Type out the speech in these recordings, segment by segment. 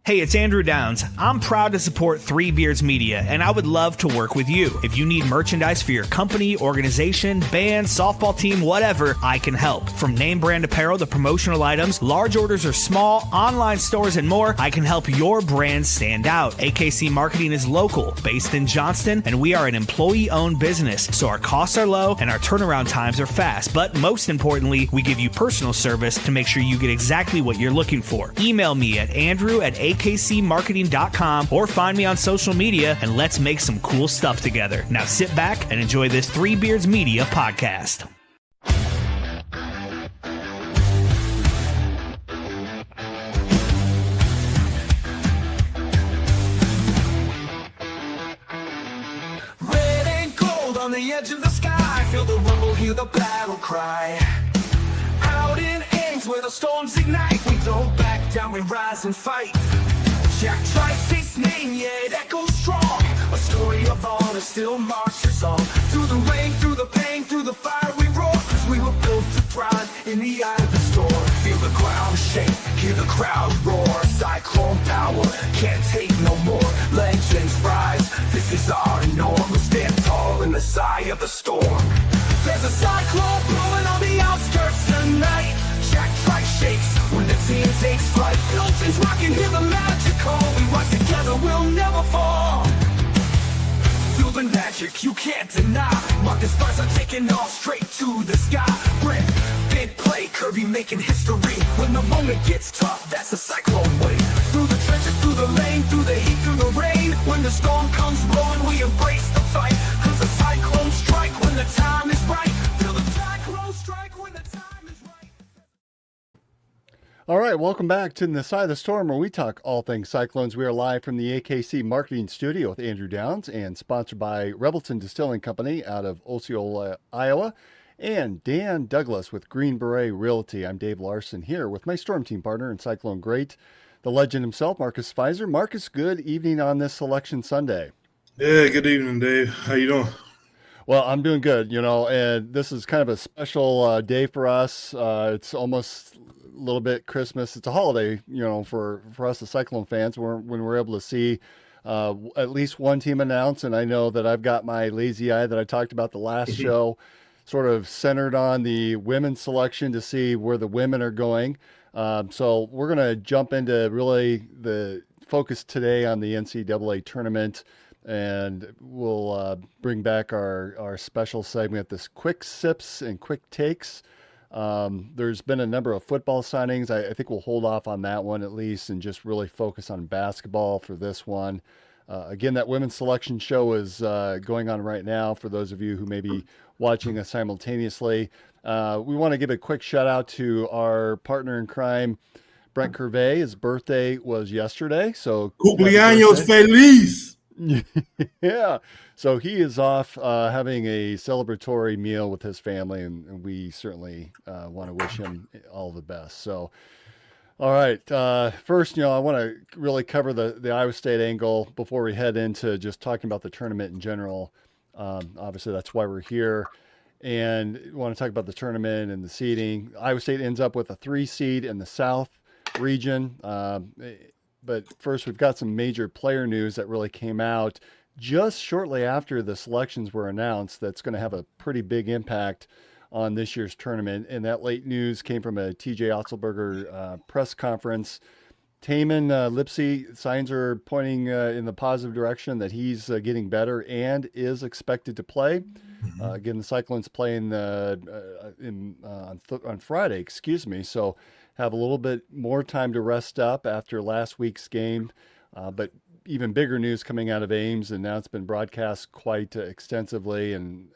Hey, it's Andrew Downs. I'm proud to support Three Beards Media, and I would love to work with you. If you need merchandise for your company, organization, band, softball team, whatever, I can help. From name brand apparel to promotional items, large orders or small, online stores, and more, I can help your brand stand out. AKC Marketing is local, based in Johnston, and we are an employee-owned business, so our costs are low and our turnaround times are fast. But most importantly, we give you personal service to make sure you get exactly what you're looking for. Email me at andrew@akcmarketing.com or find me on social media, and let's make some cool stuff together. Now sit back and enjoy this Three Beards Media podcast. Red and gold on the edge of the sky, feel the rumble, hear the battle cry. Out in Ames where the storms ignite, we don't back down, we rise and fight. Jack Trice's name, yeah, it echoes strong. A story of honor still marches on. Through the rain, through the pain, through the fire we roar. 'Cause we were built to thrive in the eye of the storm. Feel the ground shake, hear the crowd roar. Cyclone power, can't take no more. Legends rise, this is our norm. We stand tall in the sigh of the storm. There's a cyclone blowing on the outskirts tonight. Jack Trice shakes when the team takes flight. Milton's rocking, hear the magical. We rise together, we'll never fall. Feel the magic you can't deny. Marcus Stars are taking off straight to the sky. Brent, big play, Kirby making history. When the moment gets tough, that's the cyclone way. Through the trenches, through the lane, through the heat, through the rain. When the storm comes rolling, we embrace the fight. 'Cause the cyclones strike when the time is right. Feel the cyclones strike when the time is right. All right, welcome back to The Side of the Storm, where we talk all things Cyclones. We are live from the AKC Marketing Studio with Andrew Downs and sponsored by Rebelton Distilling Company out of Osceola, Iowa, and Dan Douglas with Green Beret Realty. I'm Dave Larson here with my Storm Team partner and Cyclone great, the legend himself, Marcus Pfizer. Marcus, good evening on this Selection Sunday. Yeah, good evening, Dave. How you doing? Well, I'm doing good, and this is kind of a special day for us. It's almost a little bit Christmas. It's a holiday, for us, the Cyclone fans, when we're able to see at least one team announce. And I know that I've got my lazy eye that I talked about the last show sort of centered on the women's selection to see where the women are going. So we're going to jump into really the focus today on the NCAA tournament. And we'll bring back our special segment, this quick sips and quick takes. There's been a number of football signings. I think we'll hold off on that one at least and just really focus on basketball for this one. Again, that women's selection show is going on right now for those of you who may be watching us simultaneously. We want to give a quick shout out to our partner in crime, Brent Curvey. His birthday was yesterday. So Cumpleaños feliz. Yeah, so he is off having a celebratory meal with his family, and we certainly want to wish him all the best. So, all right, first, I want to really cover the Iowa State angle before we head into just talking about the tournament in general. Obviously, that's why we're here, and we want to talk about the tournament and the seeding. Iowa State ends up with a 3 seed in the South region. But first, we've got some major player news that really came out just shortly after the selections were announced that's going to have a pretty big impact on this year's tournament. And that late news came from a TJ Otzelberger press conference. Tamin Lipsey, signs are pointing in the positive direction that he's getting better and is expected to play. Again, the Cyclones playing on Friday, so have a little bit more time to rest up after last week's game. But even bigger news coming out of Ames, and now it's been broadcast quite extensively. And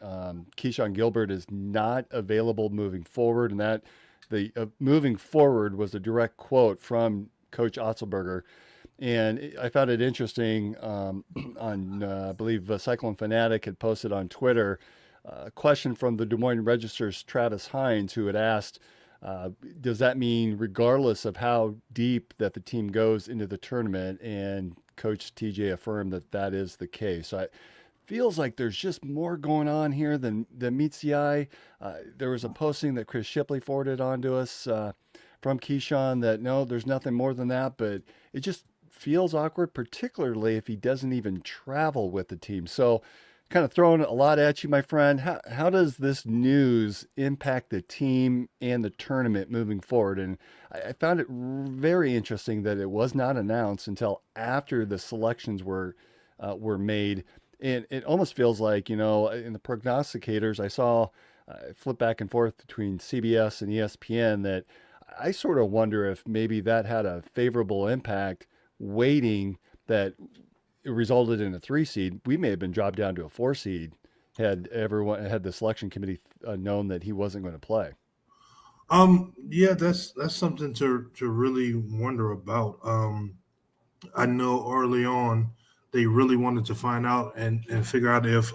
Keyshawn Gilbert is not available moving forward. And that the moving forward was a direct quote from Coach Otzelberger. And I found it interesting I believe Cyclone Fanatic had posted on Twitter a question from the Des Moines Register's Travis Hines, who had asked, does that mean regardless of how deep that the team goes into the tournament? And Coach TJ affirmed that is the case. So it feels like there's just more going on here than meets the eye. There was a posting that Chris Shipley forwarded on to us from Keyshawn that, no, there's nothing more than that, but it just feels awkward, particularly if he doesn't even travel with the team. So, kind of throwing a lot at you, my friend. How does this news impact the team and the tournament moving forward? And I found it very interesting that it was not announced until after the selections were made. And it almost feels like, in the prognosticators, I saw flip back and forth between CBS and ESPN that I sort of wonder if maybe that had a favorable impact waiting that it resulted in a 3 seed. We may have been dropped down to a 4 seed had the selection committee known that he wasn't going to play. Yeah, that's something to really wonder about. I know early on they really wanted to find out and figure out if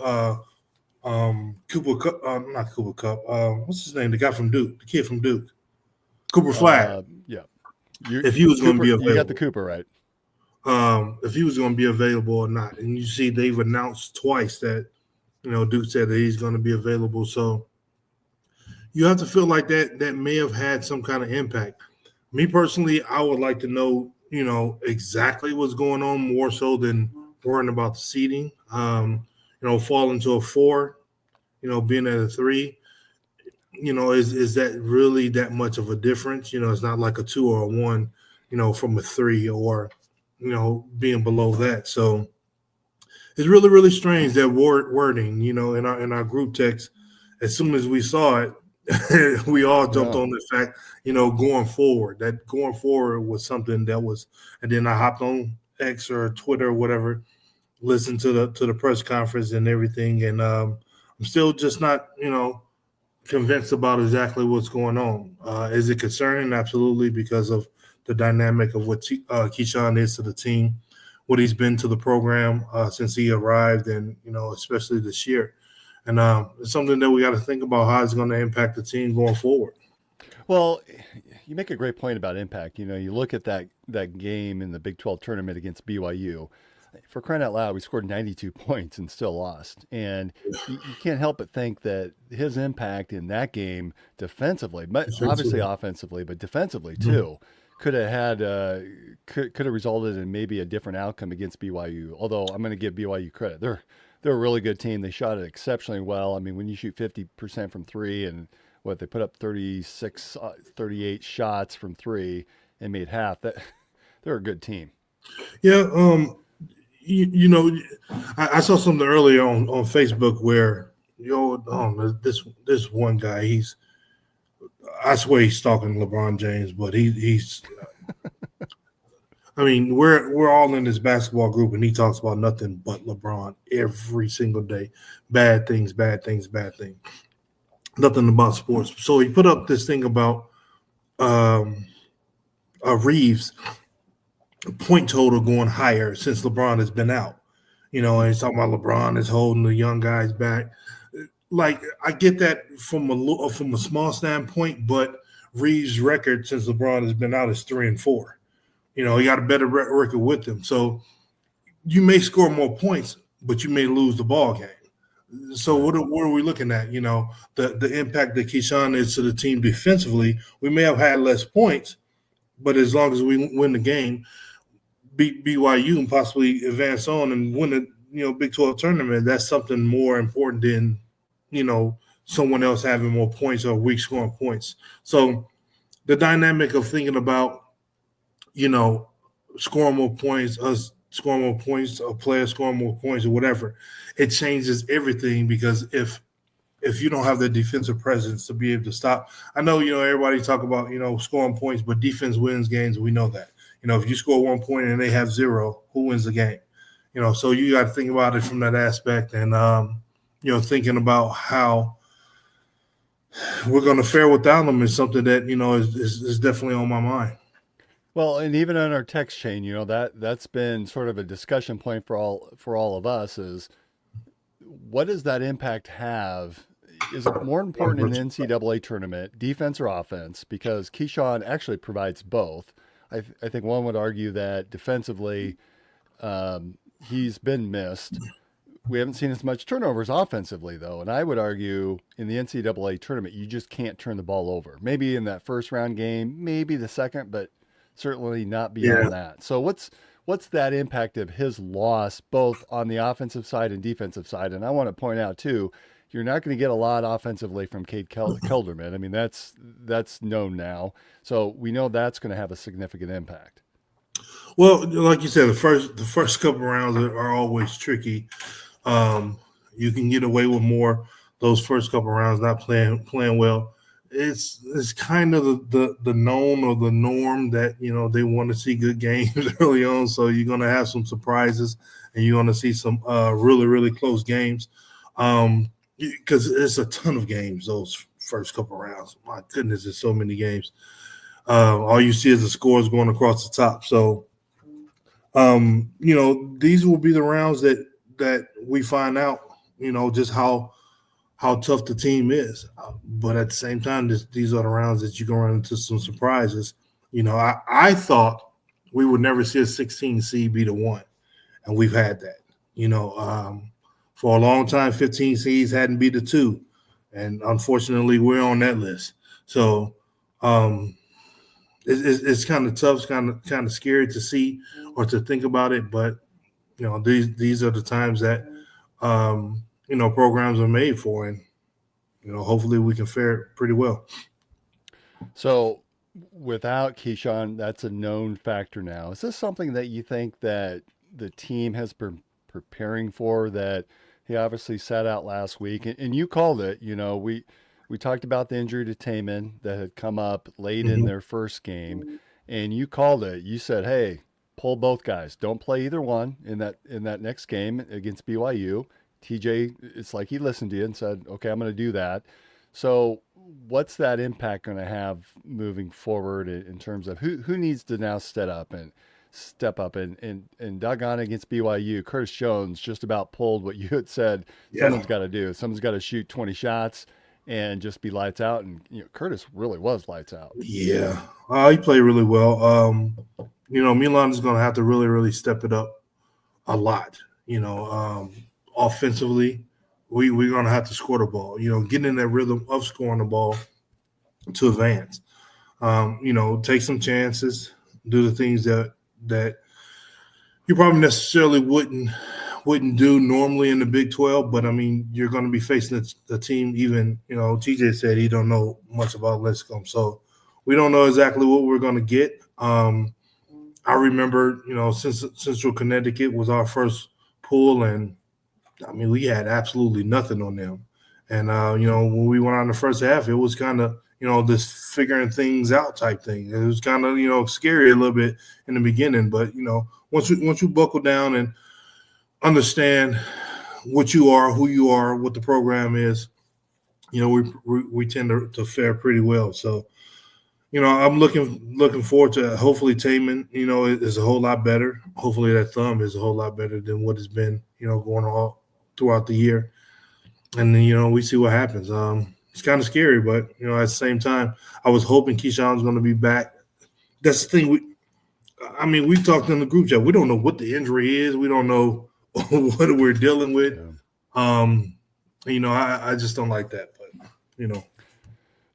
Cooper Cup, not Cooper Cup, what's his name? The guy from Duke, the kid from Duke, Cooper Flag. Yeah. If he was going to be available. You got the Cooper right. If he was going to be available or not. And you see they've announced twice that, Duke said that he's going to be available. So you have to feel like that may have had some kind of impact. Me personally, I would like to know, exactly what's going on more so than worrying about the seeding. Falling to a 4, being at a 3, is that really that much of a difference? It's not like a 2 or a 1, from a 3 or, being below that. So it's really, really strange that wording, in our group text. As soon as we saw it, we all jumped on the fact, going forward was something that was, and then I hopped on X or Twitter or whatever, listened to the press conference and everything. And I'm still just not, convinced about exactly what's going on. Is it concerning? Absolutely, because of the dynamic of what Keyshawn is to the team, what he's been to the program since he arrived, and especially this year. And it's something that we got to think about how it's going to impact the team going forward. Well, you make a great point about impact. You look at that game in the Big 12 tournament against BYU. For crying out loud, we scored 92 points and still lost. And you can't help but think that his impact in that game defensively, but obviously offensively, but defensively too, could have resulted in maybe a different outcome against BYU. Although I'm going to give BYU credit. They're a really good team. They shot it exceptionally well. I mean, when you shoot 50% from 3 and they put up 36, 38 shots from 3 and made half, they're a good team. Yeah. I saw something earlier on Facebook where this one guy, I swear he's stalking LeBron James, but he's I mean, we're all in this basketball group and he talks about nothing but LeBron every single day. Bad things. Nothing about sports. So he put up this thing about Reeves point total going higher since LeBron has been out. And he's talking about LeBron is holding the young guys back. Like, I get that from a small standpoint, but Reeves' record since LeBron has been out is 3-4. He got a better record with them. So you may score more points, but you may lose the ball game. So what are we looking at? The impact that Keyshawn is to the team defensively. We may have had less points, but as long as we win the game, beat BYU and possibly advance on and win the Big 12 tournament, that's something more important than someone else having more points or weak scoring points. So the dynamic of thinking about scoring more points, us scoring more points, a player scoring more points or whatever, it changes everything, because if you don't have the defensive presence to be able to stop, I know everybody talk about scoring points, but defense wins games. We know that. If you score 1 point and they have 0, who wins the game? So you got to think about it from that aspect, and thinking about how we're going to fare without them is something that is definitely on my mind. Well, and even on our text chain, that's been sort of a discussion point for all of us is, what does that impact have? Is it more important in the NCAA tournament, defense or offense? Because Keyshawn actually provides both. I think one would argue that defensively, he's been missed. We haven't seen as much turnovers offensively, though. And I would argue in the NCAA tournament, you just can't turn the ball over. Maybe in that first round game, maybe the second, but certainly not beyond that. So what's what's that impact of his loss, both on the offensive side and defensive side? And I want to point out too, you're not going to get a lot offensively from Cade Kelderman. I mean, that's known now, so we know that's going to have a significant impact. Well, like you said, the first couple rounds are always tricky. You can get away with more those first couple rounds not playing well. It's kind of the known or the norm that they want to see good games early on. So you're going to have some surprises, and you're going to see some really, really close games. Because it's a ton of games those first couple rounds. My goodness, there's so many games. All you see is the scores going across the top. So, these will be the rounds that we find out, just how tough the team is. But at the same time, these are the rounds that you can run into some surprises. I thought we would never see a 16 seed beat a 1, and we've had that. For a long time, 15 seeds hadn't beat a 2, and unfortunately, we're on that list. So it's kind of tough, it's kind of scary to see or to think about it. But these are the times that programs are made for, and hopefully we can fare pretty well. So without Keyshawn, that's a known factor now. Is this something that you think that the team has been preparing for? That he obviously sat out last week, and you called it. We talked about the injury to Taman that had come up late in their first game, and you called it. You said, "Hey, pull both guys. Don't play either one in that next game against BYU." TJ, it's like he listened to you and said, "Okay, I'm going to do that." So, what's that impact going to have moving forward in terms of who needs to now step up and doggone against BYU? Curtis Jones just about pulled what you had said. Yeah. Someone's got to do. Someone's got to shoot 20 shots and just be lights out. And Curtis really was lights out. Yeah, he played really well. Milan is going to have to really, really step it up a lot. Offensively, we're going to have to score the ball. Getting in that rhythm of scoring the ball to advance. Take some chances, do the things that you probably necessarily wouldn't do normally in the Big 12, but I mean, you're going to be facing a team. Even TJ said he don't know much about Lipscomb, so we don't know exactly what we're going to get. I remember, Central Connecticut was our first pool, and I mean, we had absolutely nothing on them. And when we went on the first half, it was kind of this figuring things out type thing. It was kind of scary a little bit in the beginning, but once you buckle down and understand what you are, who you are, what the program is, we tend to fare pretty well. So, I'm looking forward to hopefully Taman, is a whole lot better. Hopefully that thumb is a whole lot better than what has been, going on throughout the year. And then, we see what happens. It's kind of scary, but, at the same time, I was hoping Keyshawn was going to be back. That's the thing. We talked in the group chat. We don't know what the injury is. We don't know what we're dealing with. Yeah. I just don't like that, but,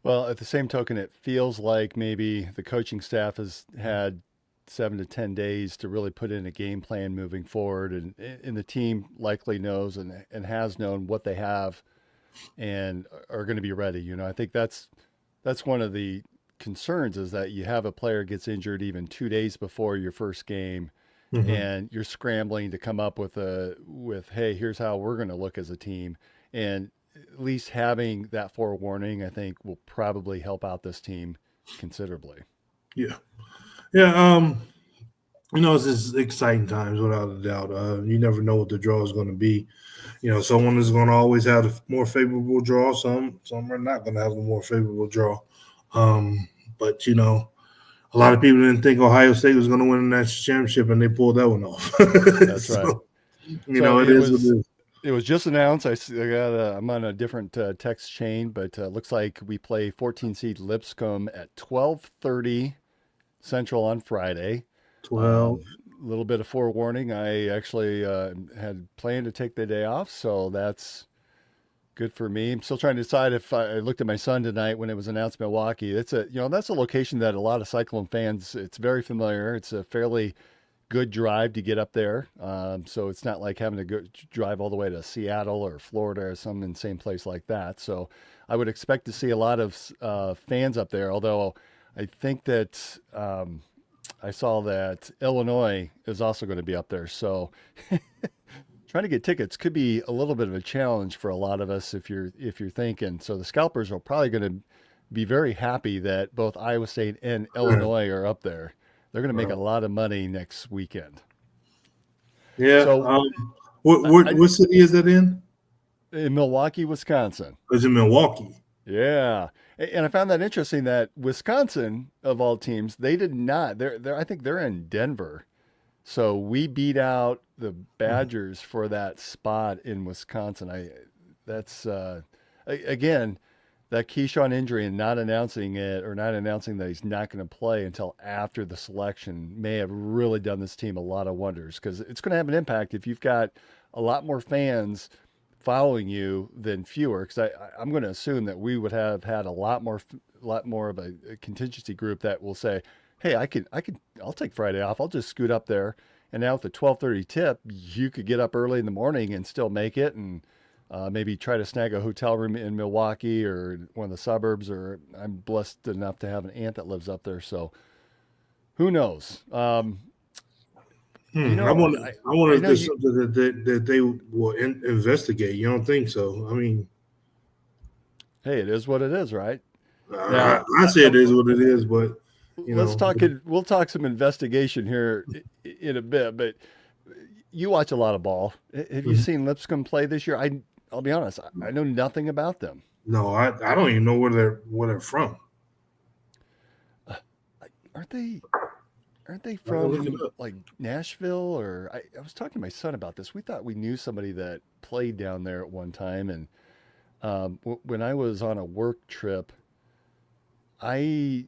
Well, at the same token, it feels like maybe the coaching staff has had 7 to 10 days to really put in a game plan moving forward, and the team likely knows and has known what they have and are going to be ready. I think that's one of the concerns, is that you have a player gets injured even 2 days before your first game, and you're scrambling to come up with hey, here's how we're going to look as a team. And at least having that forewarning, I think, will probably help out this team considerably. Yeah. Yeah. It's just exciting times without a doubt. You never know what the draw is going to be. Someone is going to always have a more favorable draw. Some are not going to have a more favorable draw. But, a lot of people didn't think Ohio State was going to win the national championship, and they pulled that one off. That's right. It is what it is. It was just announced. I'm on a different text chain, but looks like we play 14 seed Lipscomb at 12:30 Central on Friday. 12. A little bit of forewarning. I actually had planned to take the day off, so that's good for me. I'm still trying to decide if I looked at my son tonight when it was announced Milwaukee. That's a location that a lot of Cyclone fans, it's very familiar. It's a fairly good drive to get up there. So it's not like having to drive all the way to Seattle or Florida or some insane place like that. So I would expect to see a lot of fans up there, although I think that I saw that Illinois is also going to be up there. So trying to get tickets could be a little bit of a challenge for a lot of us if you're thinking. So the scalpers are probably going to be very happy that both Iowa State and Illinois are up there. They're going to make a lot of money next weekend. Yeah. So, what city is that in? In Milwaukee, Wisconsin. It's in Milwaukee. Yeah. And I found that interesting that Wisconsin, of all teams, they did not. I think they're in Denver. So we beat out the Badgers for that spot in Wisconsin. Again, that Keyshawn injury and not announcing it or not announcing that he's not going to play until after the selection may have really done this team a lot of wonders, because it's going to have an impact if you've got a lot more fans following you than fewer. Because I'm going to assume that we would have had a lot more of a contingency group that will say, hey, I'll take Friday off. I'll just scoot up there. And now with the 12:30 tip, you could get up early in the morning and still make it, and maybe try to snag a hotel room in Milwaukee or one of the suburbs, or I'm blessed enough to have an aunt that lives up there. So who knows? I wonder if there's something that they will investigate. You don't think so? I mean, hey, it is what it is, right? I say it is what it is, but we'll talk some investigation here in a bit. But you watch a lot of ball. Have you seen Lipscomb play this year? I'll be honest, I know nothing about them. No, I don't even know where they're from. Aren't they from like Nashville? Or I was talking to my son about this. We thought we knew somebody that played down there at one time, and when I was on a work trip, I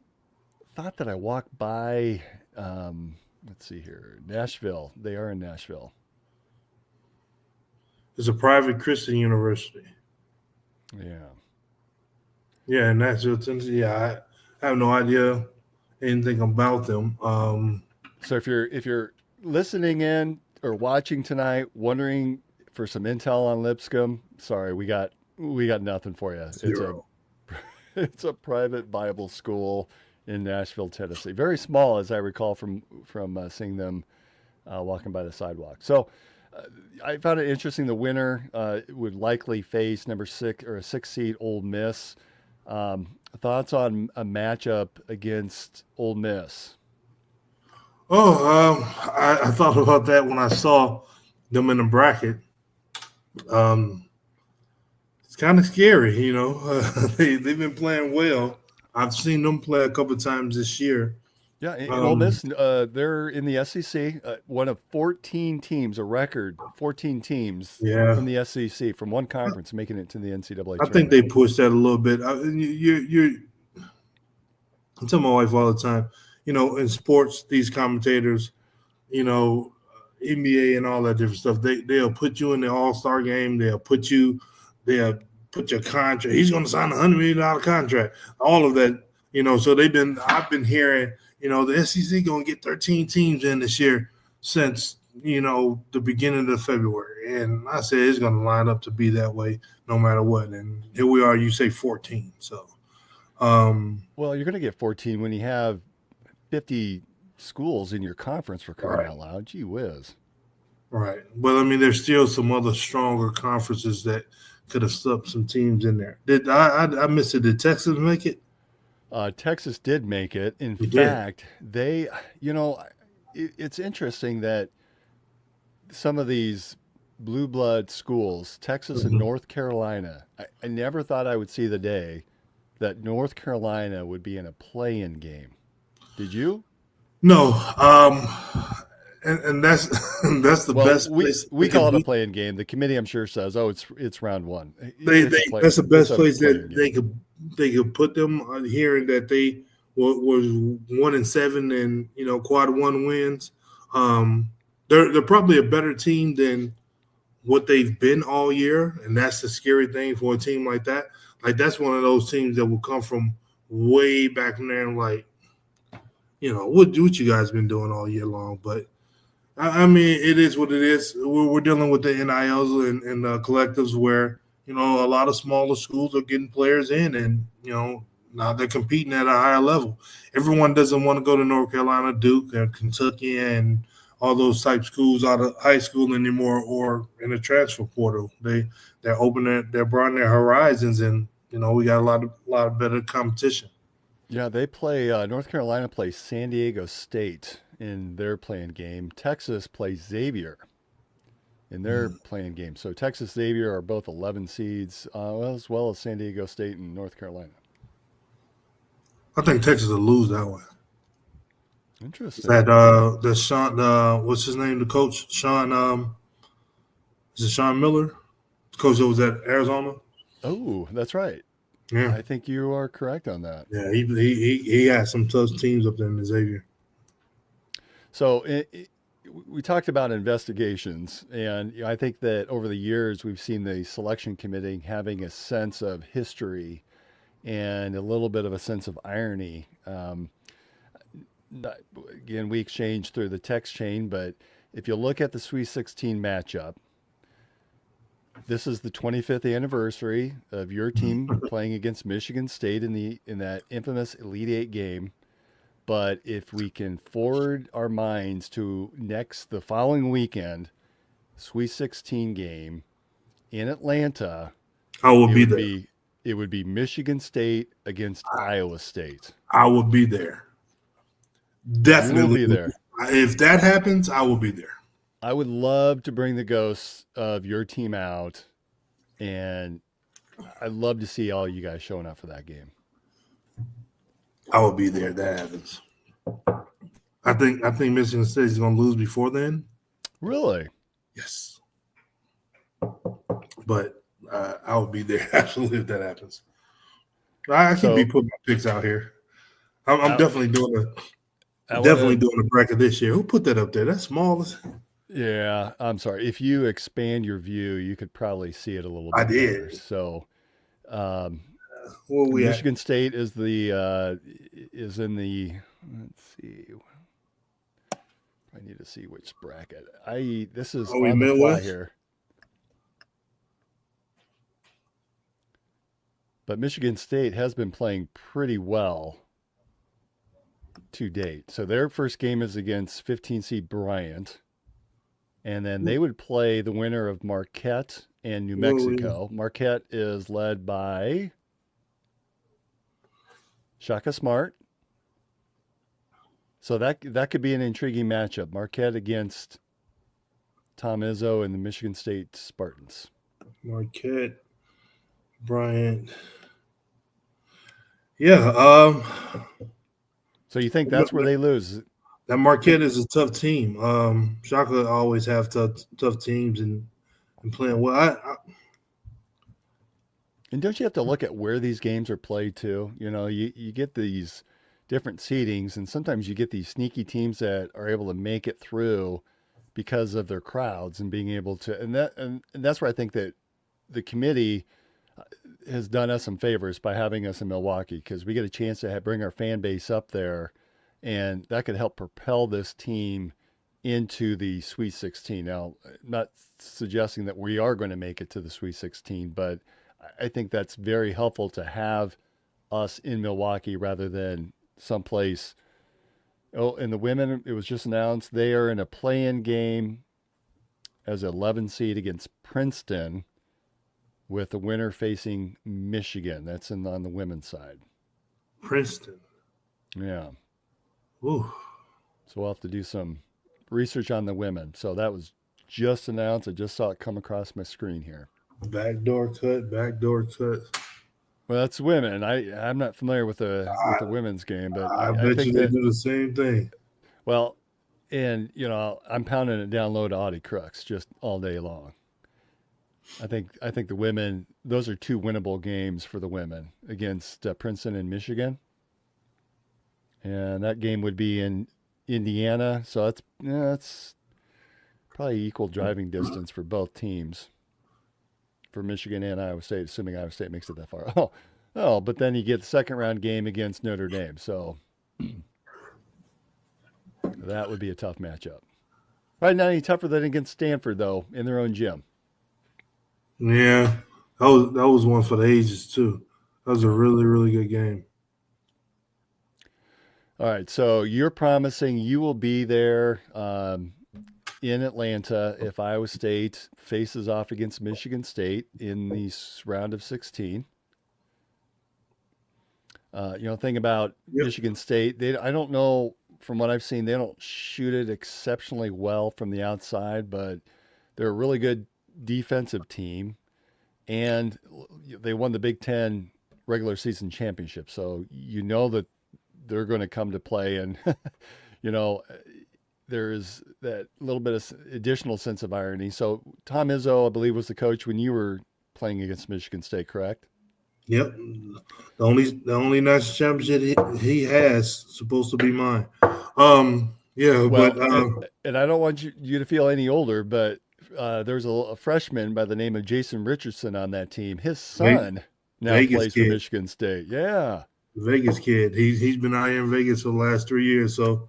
thought that I walked by. Let's see here, Nashville. They are in Nashville. It's a private Christian university. Yeah, in Nashville, Tennessee. Yeah, I have no idea anything about them. So if you're listening in or watching tonight, wondering for some intel on Lipscomb, sorry, we got nothing for you. Zero. It's a private Bible school in Nashville, Tennessee. Very small, as I recall from seeing them walking by the sidewalk. So I found it interesting. The winner would likely face number 6 or a 6 seed Ole Miss. Thoughts on a matchup against Ole Miss? I thought about that when I saw them in the bracket. It's kind of scary, they've been playing well. I've seen them play a couple of times this year. Yeah, in Ole Miss, they're in the SEC, one of 14 teams, a record 14 teams from the SEC, from one conference making it to the NCAA tournament. I think they pushed that a little bit. I tell my wife all the time, in sports, these commentators, NBA and all that different stuff, they'll put you in the All-Star game. They'll put your contract. He's going to sign a $100 million contract. All of that, so I've been hearing, the SEC going to get 13 teams in this year since, the beginning of February. And I said it's going to line up to be that way no matter what. And here we are, you say 14. So, well, you're going to get 14 when you have 50 schools in your conference, for crying out loud. Gee whiz. Right. But, I mean, there's still some other stronger conferences that could have stuck some teams in there. Did I missed it? Did Texas make it? Texas did make it. In fact, they, it's interesting that some of these blue blood schools, Texas and North Carolina, I never thought I would see the day that North Carolina would be in a play-in game. Did you? No. And that's the best place. We call it a play-in game. The committee, I'm sure, says, "Oh, it's round one." That's the best place that they could put them. Hearing that they was 1-7 and quad one wins, they're probably a better team than what they've been all year, and that's the scary thing for a team like that. Like that's one of those teams that will come from way back from there and what you guys been doing all year long, but. I mean, it is what it is. We're dealing with the NILs and collectives where, a lot of smaller schools are getting players in, and, now they're competing at a higher level. Everyone doesn't want to go to North Carolina, Duke, and Kentucky, and all those type schools out of high school anymore, or in the transfer portal. They're broadening their horizons, and we got a lot of better competition. Yeah, they play North Carolina plays San Diego State in their playing game. Texas plays Xavier in their playing game. So Texas Xavier are both 11 seeds, as well as San Diego State and North Carolina. I think Texas will lose that one. Interesting. That Sean, what's his name? The coach, Sean. Is it Sean Miller? The coach that was at Arizona. Oh, that's right. Yeah, I think you are correct on that. yeah. He had some tough teams up there in Xavier. So we talked about investigations, and I think that over the years we've seen the selection committee having a sense of history and a little bit of a sense of irony. Again, we exchanged through the text chain, but if you look at the Sweet 16 matchup, this is the 25th anniversary of your team playing against Michigan State in that infamous Elite Eight game. But if we can forward our minds to the following weekend, Sweet 16 game in Atlanta, I will be there. It would be Michigan State against Iowa State. I will be there. Definitely You will be there. If that happens, I will be there. I would love to bring the ghosts of your team out, and I'd love to see all you guys showing up for that game. I will be there if that happens. I think Michigan State is going to lose before then. Really? Yes. But I will be there absolutely if that happens. I can't be putting my picks out here. I'm definitely doing a bracket this year. Who put that up there? That's small. Yeah, I'm sorry. If you expand your view, you could probably see it a little bit I did. better. So, Where we Michigan State is in the. Let's see. I need to see which bracket. This is on the fly here. But Michigan State has been playing pretty well to date. So their first game is against 15 seed Bryant. And then they would play the winner of Marquette and New Mexico. Marquette is led by Shaka Smart. So that could be an intriguing matchup. Marquette against Tom Izzo and the Michigan State Spartans. Marquette, Bryant. Yeah. So you think that's where they lose? That Marquette is a tough team. Shaka always have tough teams and playing well. And don't you have to look at where these games are played too? You get these different seedings, and sometimes you get these sneaky teams that are able to make it through because of their crowds and being able to. And that's where I think that the committee has done us some favors by having us in Milwaukee, because we get a chance to bring our fan base up there, and that could help propel this team into the Sweet 16. Now, I'm not suggesting that we are going to make it to the Sweet 16, but I think that's very helpful to have us in Milwaukee rather than someplace. Oh, and the women, it was just announced they are in a play-in game as an 11 seed against Princeton, with the winner facing Michigan. That's on the women's side. Princeton. Yeah. Ooh. So we'll have to do some research on the women. So that was just announced. I just saw it come across my screen here. Backdoor cut. Well, that's women. I'm not familiar with the women's game, but I bet think they do the same thing. Well, and I'm pounding it down low to Audie Crooks just all day long. I think the women, those are two winnable games for the women against Princeton and Michigan. And that game would be in Indiana. So that's probably equal driving distance for both teams, for Michigan and Iowa State, assuming Iowa State makes it that far. Oh, but then you get the second round game against Notre Dame. So that would be a tough matchup. Probably not any tougher than against Stanford, though, in their own gym. Yeah, that was one for the ages too. That was a really really good game. All right, so you're promising you will be there in Atlanta if Iowa State faces off against Michigan State in the round of 16. Thing about Yep. Michigan State, I don't know from what I've seen, they don't shoot it exceptionally well from the outside, but they're a really good defensive team, and they won the Big Ten regular season championship. So you know that they're going to come to play, and you know there is that little bit of additional sense of irony. So Tom Izzo, I believe, was the coach when you were playing against Michigan State, correct? Yep. The only national championship he has supposed to be mine. Yeah, Well, but and I don't want you to feel any older, but there's a freshman by the name of Jason Richardson on that team. His Ve- son now Vegas plays for kid, Michigan State. Yeah. Vegas kid. He's been out here in Vegas for the last 3 years, so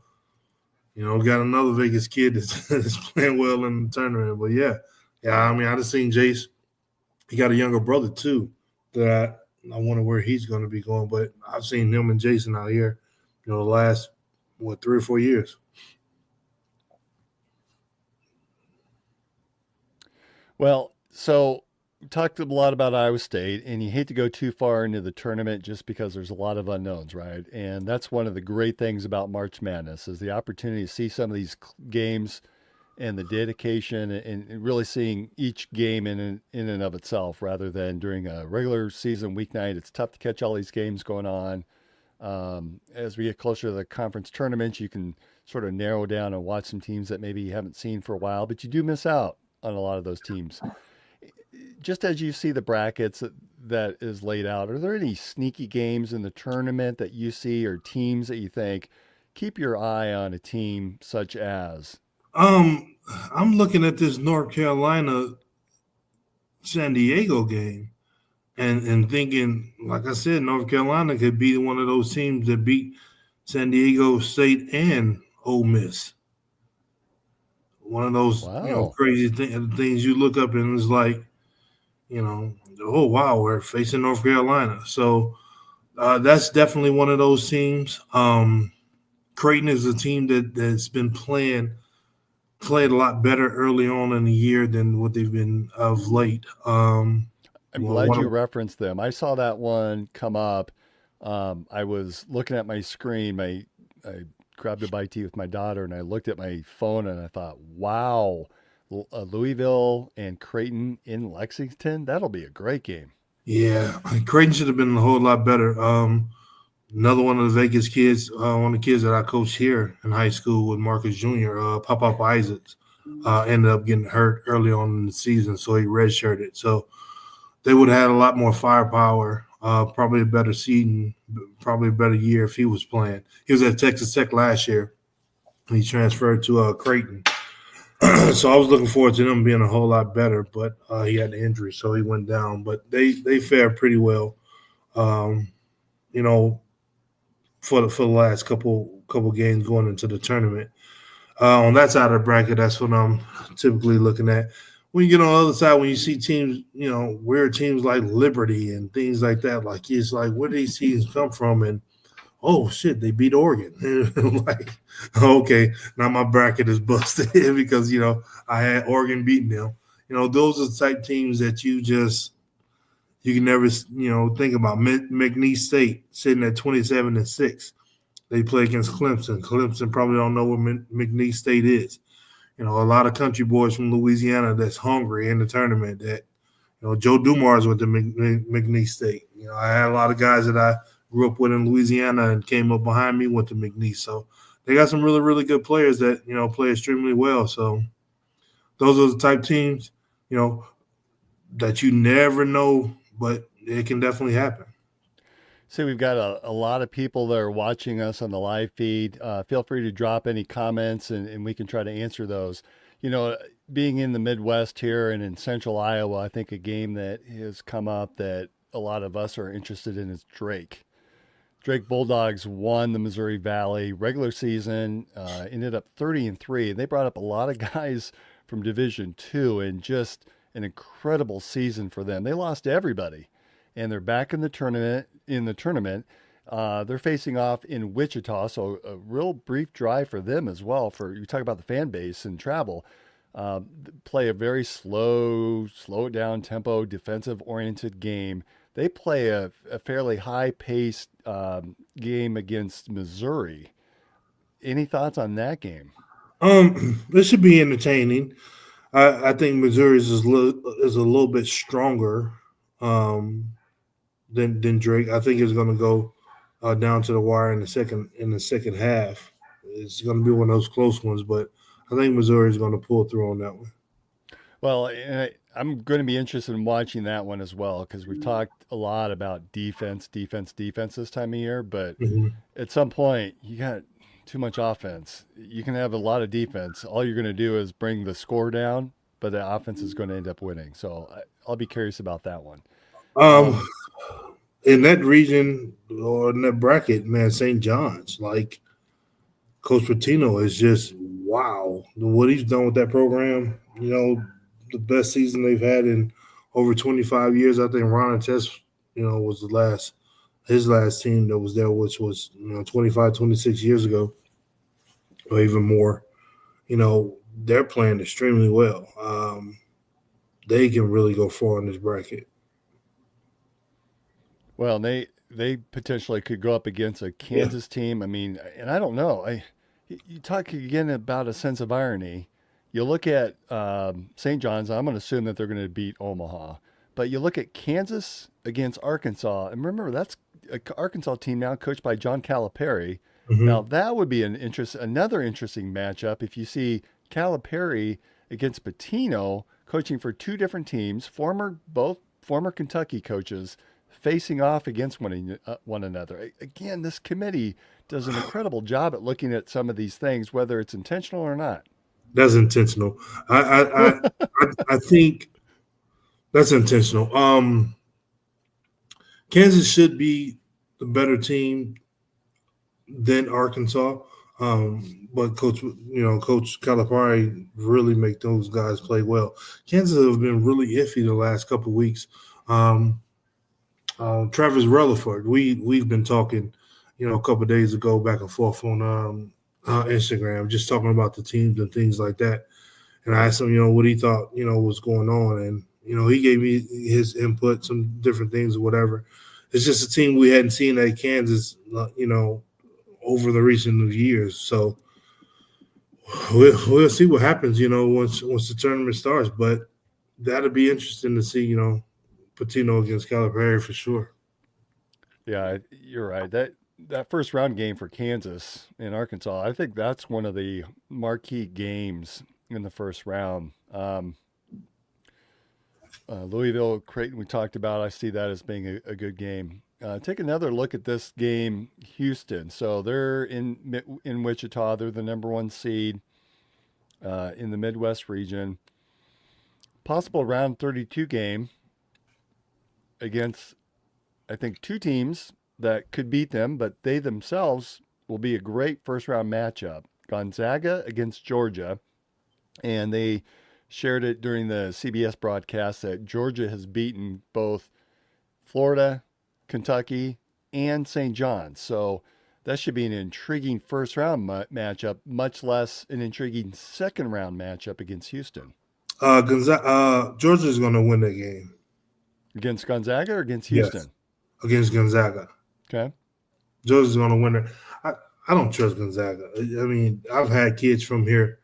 got another Vegas kid that's playing well in the tournament. But yeah. I mean, I just seen Jace. He got a younger brother too that I wonder where he's going to be going. But I've seen him and Jason out here, the last 3 or 4 years. Well, so we talked a lot about Iowa State, and you hate to go too far into the tournament just because there's a lot of unknowns, right? And that's one of the great things about March Madness is the opportunity to see some of these games and the dedication and really seeing each game in and of itself rather than during a regular season weeknight. It's tough to catch all these games going on. As we get closer to the conference tournaments, you can sort of narrow down and watch some teams that maybe you haven't seen for a while, but you do miss out on a lot of those teams. Just as you see the brackets that is laid out, are there any sneaky games in the tournament that you see or teams that you think keep your eye on a team such as? Um, I'm looking at this North Carolina San Diego game and thinking, like I said, North Carolina could be one of those teams that beat San Diego State and Ole Miss. One of those, Wow. crazy things you look up and it's like, oh wow, we're facing North Carolina. So that's definitely one of those teams. Creighton is a team that's been played a lot better early on in the year than what they've been of late. I'm Well, glad one you of, referenced them. I saw that one come up. I was looking at my screen. I grabbed a bite to eat with my daughter, and I looked at my phone, and I thought, "Wow, Louisville and Creighton in Lexington. That'll be a great game." yeah, Creighton should have been a whole lot better. Another one of the Vegas kids, one of the kids that I coached here in high school with Marcus Jr., Pop Isaacs, ended up getting hurt early on in the season, so he redshirted. So they would have had a lot more firepower, probably a better season, probably a better year if he was playing. He was at Texas Tech last year, and he transferred to Creighton. So I was looking forward to them being a whole lot better, but he had an injury, so he went down. But they fared pretty well, um, you know, for the last couple games going into the tournament. On that side of the bracket, that's what I'm typically looking at. When you get on the other side, when you see teams, weird teams like Liberty and things like that, like it's like where do these teams come from? And oh shit, they beat Oregon. Like, okay, now my bracket is busted because I had Oregon beating them. Those are the type teams that you can never think about. McNeese State sitting at 27-6. They play against Clemson. Clemson probably don't know where McNeese State is. A lot of country boys from Louisiana that's hungry in the tournament. That Joe Dumars went to McNeese State. I had a lot of guys that I grew up with in Louisiana and came up behind me went to McNeese. So they got some really, really good players that play extremely well. So those are the type teams that you never know, but it can definitely happen. So we've got a lot of people that are watching us on the live feed. Feel free to drop any comments and we can try to answer those. Being in the Midwest here and in central Iowa, I think a game that has come up that a lot of us are interested in is Drake. Drake Bulldogs won the Missouri Valley regular season, ended up 30-3. They brought up a lot of guys from Division II, and just an incredible season for them. They lost everybody, and they're back in the tournament. They're facing off in Wichita, so a real brief drive for them as well. For you talk about the fan base and travel, play a very slow it down tempo, defensive oriented game. They play a fairly high paced game against Missouri. Any thoughts on that game? This should be entertaining. I think Missouri's is a little bit stronger than Drake. I think it's going to go down to the wire in the second half. It's going to be one of those close ones, but I think Missouri is going to pull through on that one. Well, I'm going to be interested in watching that one as well, because we've talked a lot about defense this time of year, but at some point you got too much offense. You can have a lot of defense. All you're going to do is bring the score down, but the offense is going to end up winning. So I'll be curious about that one. In that region or in that bracket, man, St. John's, like Coach Pitino is just wow. What he's done with that program, the best season they've had in over 25 years. I think Ron Artest, was his last team that was there, which was 25, 26 years ago, or even more. They're playing extremely well. They can really go far in this bracket. Well, they potentially could go up against a Kansas team. I mean, and I don't know. You talk again about a sense of irony. You look at St. John's, I'm going to assume that they're going to beat Omaha. But you look at Kansas against Arkansas, and remember, that's an Arkansas team now coached by John Calipari. Mm-hmm. Now, that would be another interesting matchup if you see Calipari against Pitino coaching for two different teams, both former Kentucky coaches, facing off against one another. Again, this committee does an incredible job at looking at some of these things, whether it's intentional or not. That's intentional. I think that's intentional. Kansas should be the better team than Arkansas, but Coach Calipari really make those guys play well. Kansas have been really iffy the last couple of weeks. Travis Rutherford, we've been talking, a couple of days ago back and forth on Instagram, just talking about the teams and things like that. And I asked him, what he thought, was going on. And, he gave me his input, some different things or whatever. It's just a team we hadn't seen at Kansas, over the recent years. So we'll see what happens, once the tournament starts. But that'll be interesting to see, Pitino against Calipari for sure. Yeah, you're right. That first round game for Kansas and Arkansas, I think that's one of the marquee games in the first round. Louisville, Creighton, we talked about. I see that as being a good game. Take another look at this game, Houston. So they're in Wichita. They're the number one seed in the Midwest region. Possible round 32 game against, I think, two teams that could beat them, but they themselves will be a great first-round matchup. Gonzaga against Georgia, and they shared it during the CBS broadcast that Georgia has beaten both Florida, Kentucky, and St. John's. So that should be an intriguing first-round matchup, much less an intriguing second-round matchup against Houston. Georgia is going to win that game. Against Gonzaga or against Houston? Yes, against Gonzaga. Okay. Georgia's going to win it. I don't trust Gonzaga. I mean, I've had kids from here,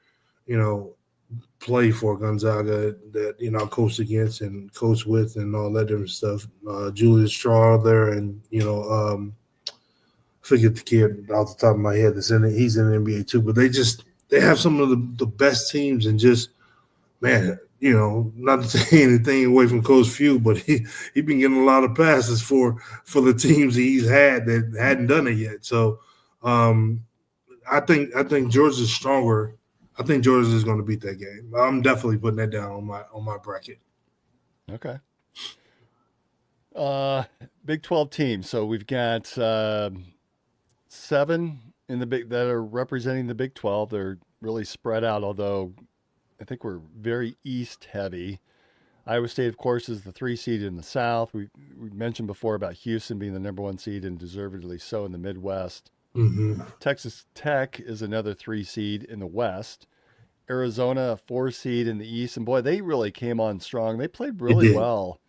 play for Gonzaga that, I coached against and coached with and all that different stuff. Julius Strawther and, forget the kid off the top of my head he's in the NBA too. But they have some of the best teams and just, man, not to say anything away from Coach Few, but he been getting a lot of passes for the teams he's had that hadn't done it yet. So I think Georgia's stronger. I think Georgia is going to beat that game. I'm definitely putting that down on my bracket. Okay. Big 12 teams. So we've got 7 in the big that are representing the Big 12. They're really spread out, although I think we're very East heavy. Iowa State, of course, is the 3 seed in the South. We mentioned before about Houston being the number 1 seed and deservedly so in the Midwest. Mm-hmm. Texas Tech is another 3 seed in the West. Arizona, a 4 seed in the East. And boy, they really came on strong. They played really well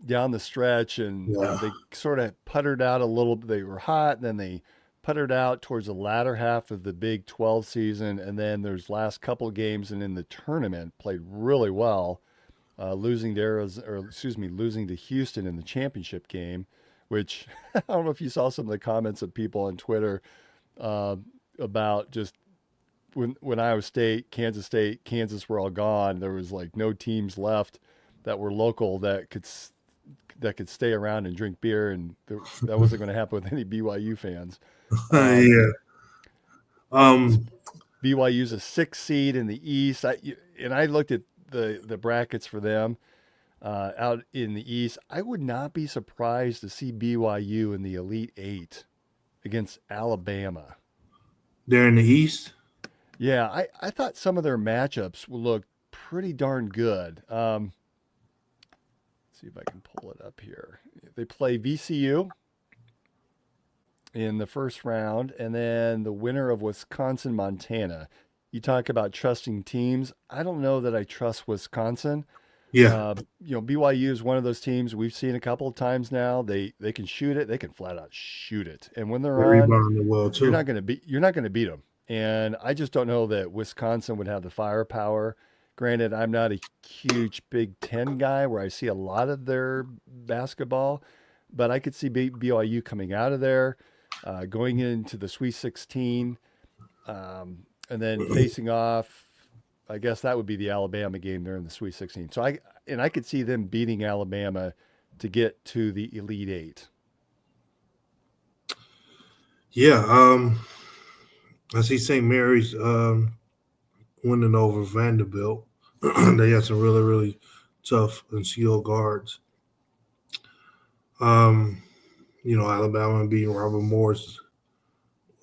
down the stretch, and Yeah. they sort of puttered out a little. They were hot, and then they puttered out towards the latter half of the Big 12 season, and then there's last couple of games and in the tournament played really well, losing to losing to Houston in the championship game, which I don't know if you saw some of the comments of people on Twitter uh, about just when Iowa State, Kansas were all gone. There was like no teams left that were local that could stay around and drink beer, and that wasn't going to happen with any BYU fans. Yeah. BYU's a 6 seed in the East, I looked at the brackets for them out in the East. I would not be surprised to see BYU in the Elite 8 against Alabama. They're in the East. Yeah, I thought some of their matchups will look pretty darn good. See if I can pull it up here. They play VCU in the first round, and then the winner of Wisconsin, Montana. You talk about trusting teams. I don't know that I trust Wisconsin. Yeah. BYU is one of those teams we've seen a couple of times now. They can shoot it. They can flat out shoot it. And when they're They on, rebounded well too. you're not going to beat them. And I just don't know that Wisconsin would have the firepower. Granted, I'm not a huge Big Ten guy where I see a lot of their basketball, but I could see BYU coming out of there, going into the Sweet 16, and then facing off. I guess that would be the Alabama game there in the Sweet 16. So I could see them beating Alabama to get to the Elite 8. Yeah. I see St. Mary's winning over Vanderbilt. They got some really, really tough and skilled guards. Alabama beating Robert Morris,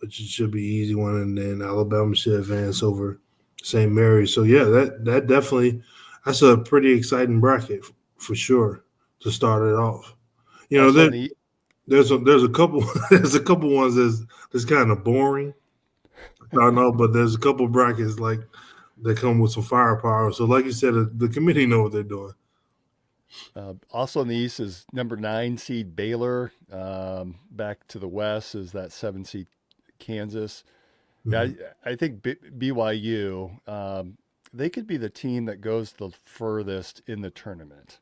which should be an easy one, and then Alabama should advance over St. Mary's. So yeah, that definitely that's a pretty exciting bracket for sure to start it off. There's a couple there's a couple ones that's kind of boring. I know, but there's a couple brackets like that come with some firepower. So, like you said, the committee know what they're doing. Also in the East is number 9 seed Baylor. Back to the West is that 7 seed Kansas. Mm-hmm. Yeah, I think BYU, they could be the team that goes the furthest in the tournament.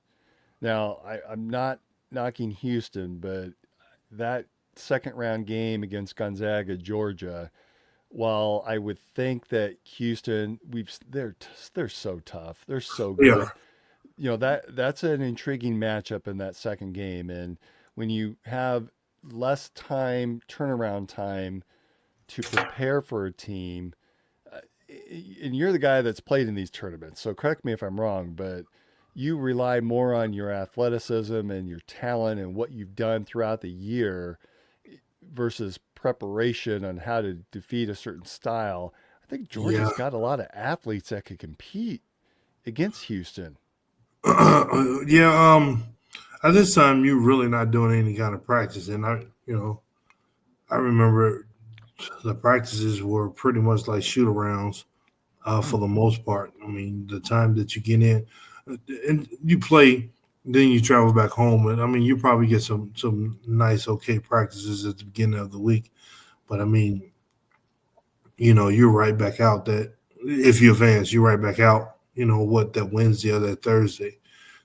Now, I'm not knocking Houston, but that second round game against Gonzaga, Georgia, while I would think that Houston, they're so tough, they're so good. Yeah. That's an intriguing matchup in that second game, and when you have less turnaround time to prepare for a team, and you're the guy that's played in these tournaments, so correct me if I'm wrong, but you rely more on your athleticism and your talent and what you've done throughout the year versus preparation on how to defeat a certain style. I think Georgia's got a lot of athletes that could compete against Houston. At this time, you're really not doing any kind of practice, and I remember the practices were pretty much like shoot-arounds for the most part. I mean, the time that you get in and you play, then you travel back home, and I mean, you probably get some nice, okay practices at the beginning of the week. But I mean, you're right back out. That if you advance, you're right back out. That Wednesday or that Thursday,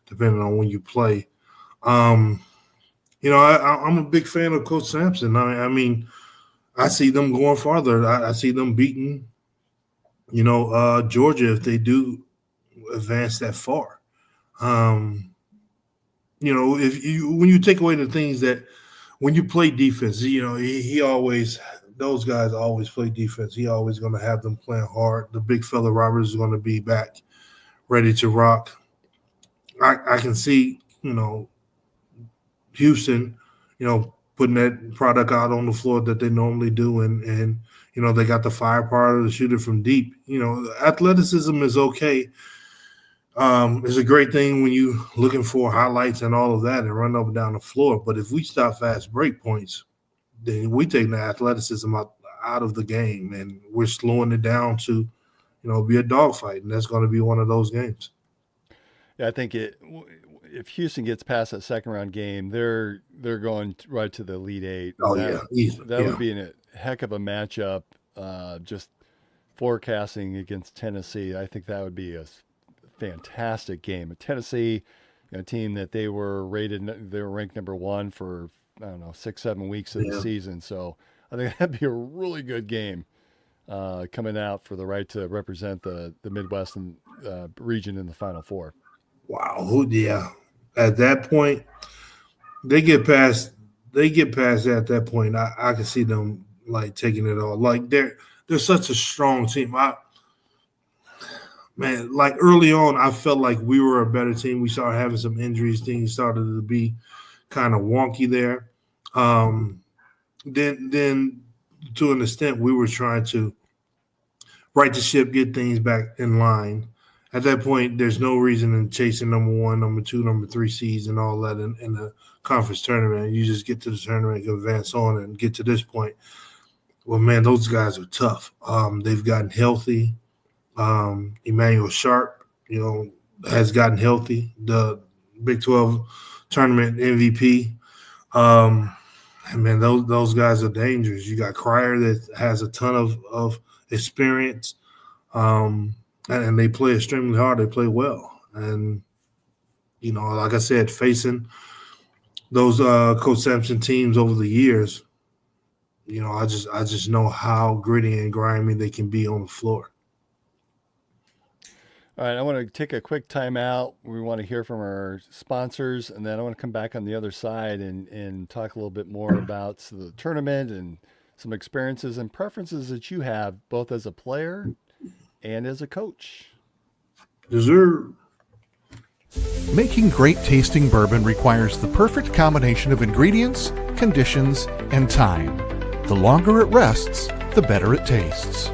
depending on when you play. I'm a big fan of Coach Sampson. I mean, I see them going farther. I see them beating, Georgia if they do advance that far. When you take away the things that when you play defense, he always those guys always play defense. He always going to have them playing hard. The big fella Roberts is going to be back, ready to rock. I can see Houston, putting that product out on the floor that they normally do, and they got the firepower to shoot it from deep. Athleticism is okay. It's a great thing when you looking for highlights and all of that and run up and down the floor. But if we stop fast break points, then we take the athleticism out of the game, and we're slowing it down to, be a dogfight, and that's going to be one of those games. Yeah, I think if Houston gets past that second round game, they're going right to the Elite Eight. Oh, yeah, easy. That would be a heck of a matchup. Just forecasting against Tennessee, I think that would be a fantastic game. Tennessee, a team that they were ranked number 1 for 6-7 weeks of the season. So I think that'd be a really good game coming out for the right to represent the Midwest and region in the Final Four. Wow. Yeah. At that point, they get past at that point. I can see them like taking it all. Like they're such a strong team. Like early on, I felt like we were a better team. We started having some injuries. Things started to be kind of wonky there. Then to an extent, we were trying to right the ship, get things back in line. At that point, there's no reason in chasing number 1, number 2, number 3 seeds and all that in the conference tournament. You just get to the tournament, advance on, and get to this point. Well, man, those guys are tough. They've gotten healthy. Emmanuel Sharp, has gotten healthy. The Big 12 tournament MVP. And man, those guys are dangerous. You got Cryer that has a ton of experience. And they play extremely hard. They play well. And, like I said, facing those Coach Sampson teams over the years, I just know how gritty and grimy they can be on the floor. All right, I want to take a quick time out. We want to hear from our sponsors, and then I want to come back on the other side and talk a little bit more about the tournament and some experiences and preferences that you have, both as a player and as a coach. Dessert. Making great tasting bourbon requires the perfect combination of ingredients, conditions, and time. The longer it rests, the better it tastes.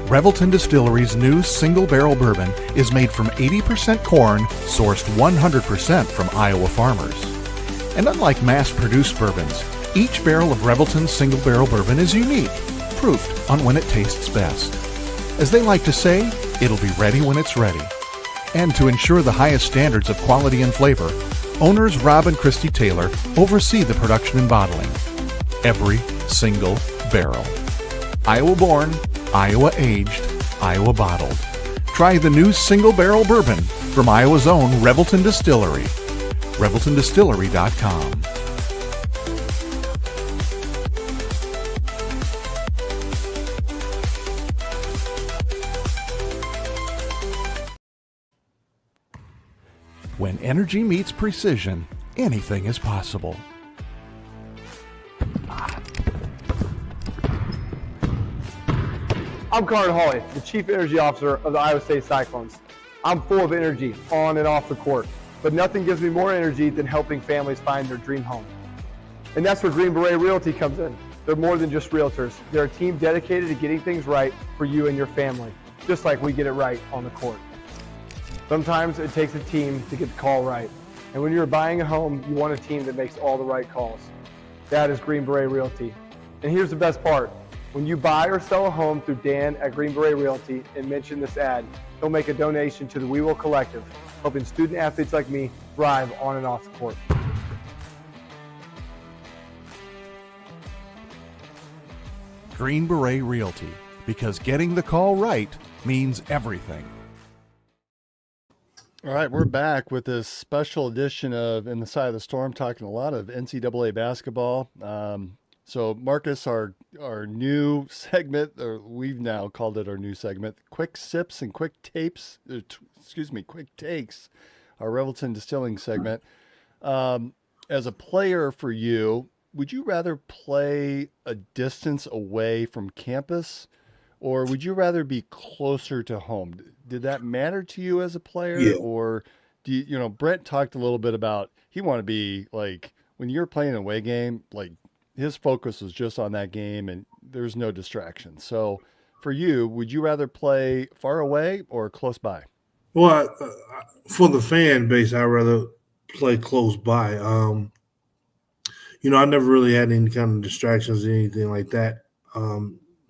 Revelton Distillery's new single barrel bourbon is made from 80% corn, sourced 100% from Iowa farmers. And unlike mass-produced bourbons, each barrel of Revelton's single barrel bourbon is unique, proofed on when it tastes best. As they like to say, it'll be ready when it's ready. And to ensure the highest standards of quality and flavor, owners Rob and Christy Taylor oversee the production and bottling. Every single barrel. Iowa born, Iowa aged, Iowa bottled. Try the new single barrel bourbon from Iowa's own Revelton Distillery. ReveltonDistillery.com. When energy meets precision, anything is possible. I'm Carter Hawley, the Chief Energy Officer of the Iowa State Cyclones. I'm full of energy on and off the court, but nothing gives me more energy than helping families find their dream home. And that's where Green Beret Realty comes in. They're more than just realtors. They're a team dedicated to getting things right for you and your family, just like we get it right on the court. Sometimes it takes a team to get the call right. And when you're buying a home, you want a team that makes all the right calls. That is Green Beret Realty. And here's the best part. When you buy or sell a home through Dan at Green Beret Realty and mention this ad, he'll make a donation to the We Will Collective, helping student athletes like me thrive on and off the court. Green Beret Realty, because getting the call right means everything. All right, we're back with this special edition of In the Side of the Storm, talking a lot of NCAA basketball. So Marcus, our new segment, or we've now called it our new segment, Quick Sips and Quick Takes, Quick Takes, our Revelton Distilling segment. As a player for you, would you rather play a distance away from campus, or would you rather be closer to home? Did that matter to you as a player? Yeah. Or do you, Brent talked a little bit about he wanted to be like when you're playing an away game, like his focus was just on that game and there's no distraction. So for you, would you rather play far away or close by? Well, for the fan base, I'd rather play close by. I never really had any kind of distractions or anything like that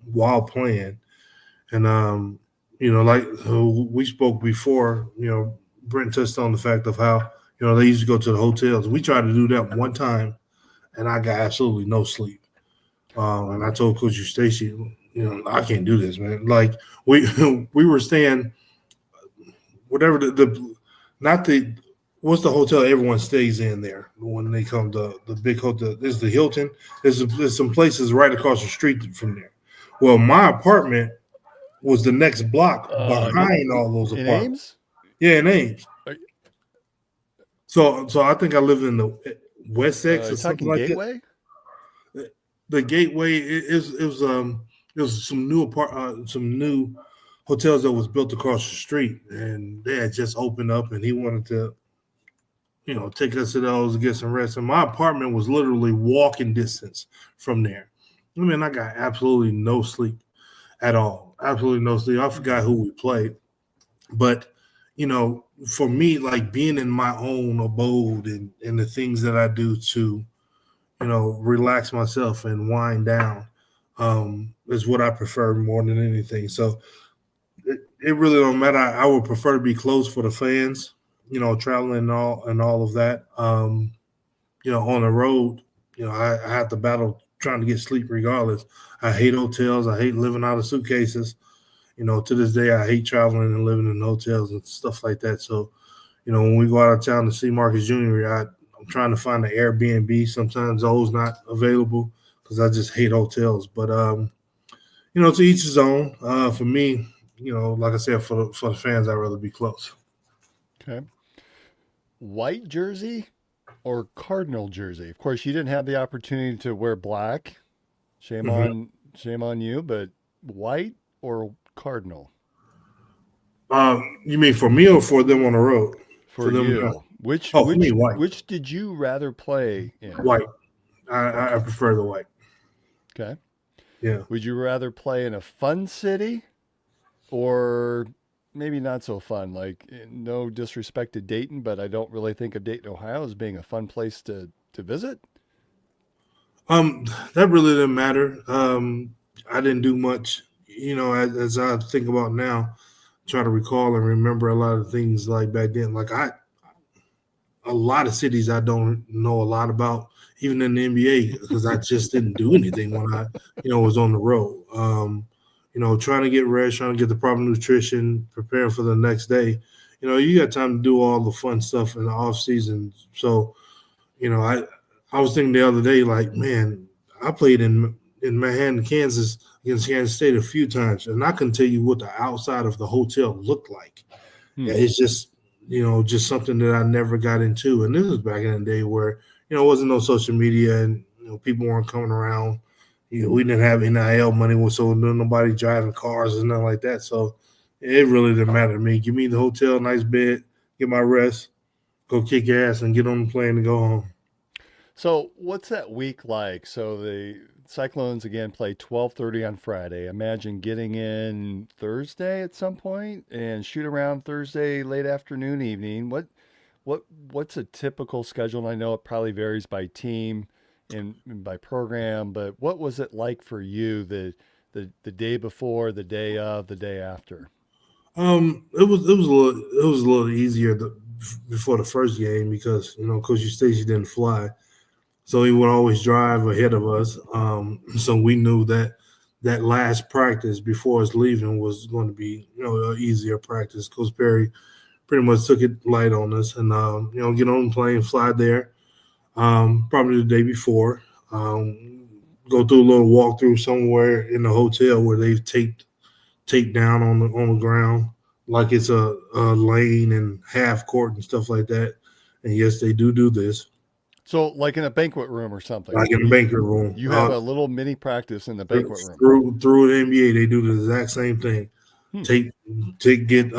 while playing. And, like we spoke before, Brent touched on the fact of how, they used to go to the hotels. We tried to do that one time, and I got absolutely no sleep. And I told Coach Stacy, I can't do this, man. Like we we were staying, whatever what's the hotel everyone stays in there when they come to the big hotel? This is the Hilton. There's some places right across the street from there. Well, my apartment was the next block behind all those In apartments. Ames? Yeah, in Ames. Are- So I think I lived in the West X or something talking like that. Gateway? The Gateway it was some new hotels that was built across the street, and they had just opened up, and he wanted to take us to those to get some rest. And my apartment was literally walking distance from there. I mean, I got absolutely no sleep at all. Absolutely no sleep. I forgot who we played, but for me, like being in my own abode and the things that I do to relax myself and wind down is what I prefer more than anything. So it really don't matter. I would prefer to be close for the fans, traveling and all of that. On the road, I have to battle trying to get sleep regardless. I hate hotels. I hate living out of suitcases. To this day, I hate traveling and living in hotels and stuff like that. So, when we go out of town to see Marcus Jr., I'm trying to find an Airbnb. Sometimes those not available because I just hate hotels. But, to each his own. For me, like I said, for the fans, I'd rather be close. Okay. White jersey or Cardinal jersey? Of course, you didn't have the opportunity to wear black. Shame on you, but white or Cardinal? You mean for me or for them on the road? For them, you. Which for me, white. Which did you rather play in? White. I prefer the white. Okay. Yeah. Would you rather play in a fun city or maybe not so fun? Like, no disrespect to Dayton, but I don't really think of Dayton, Ohio as being a fun place to visit. That really didn't matter. I didn't do much, as I think about now, try to recall and remember a lot of things like back then. Like a lot of cities I don't know a lot about, even in the NBA, because I just didn't do anything when I, was on the road. Trying to get rest, trying to get the proper nutrition, preparing for the next day. You got time to do all the fun stuff in the off season. So, I was thinking the other day, like, man, I played in Manhattan, Kansas against Kansas State a few times, and I couldn't tell you what the outside of the hotel looked like. Yeah, it's just, just something that I never got into. And this was back in the day where, it wasn't no social media and, people weren't coming around. We didn't have NIL money, so nobody driving cars and nothing like that. So it really didn't matter to me. Give me the hotel, nice bed, get my rest, go kick ass, and get on the plane and go home. So what's that week like? So the Cyclones again play 12:30 on Friday. Imagine getting in Thursday at some point and shoot around Thursday late afternoon, evening. What's a typical schedule? And I know it probably varies by team and by program, but what was it like for you the day before, the day of, the day after? It was a little easier before the first game because Coach Stacy didn't fly. So he would always drive ahead of us. So we knew that last practice before us leaving was going to be, an easier practice. Coach Perry pretty much took it light on us and, get on the plane, fly there, probably the day before, go through a little walkthrough somewhere in the hotel where they've taped down on the ground like it's a lane and half court and stuff like that. And yes, they do this. So like in a banquet room or something. Like in a banquet room. You have a little mini practice in the banquet room. Through the NBA, they do the exact same thing. Get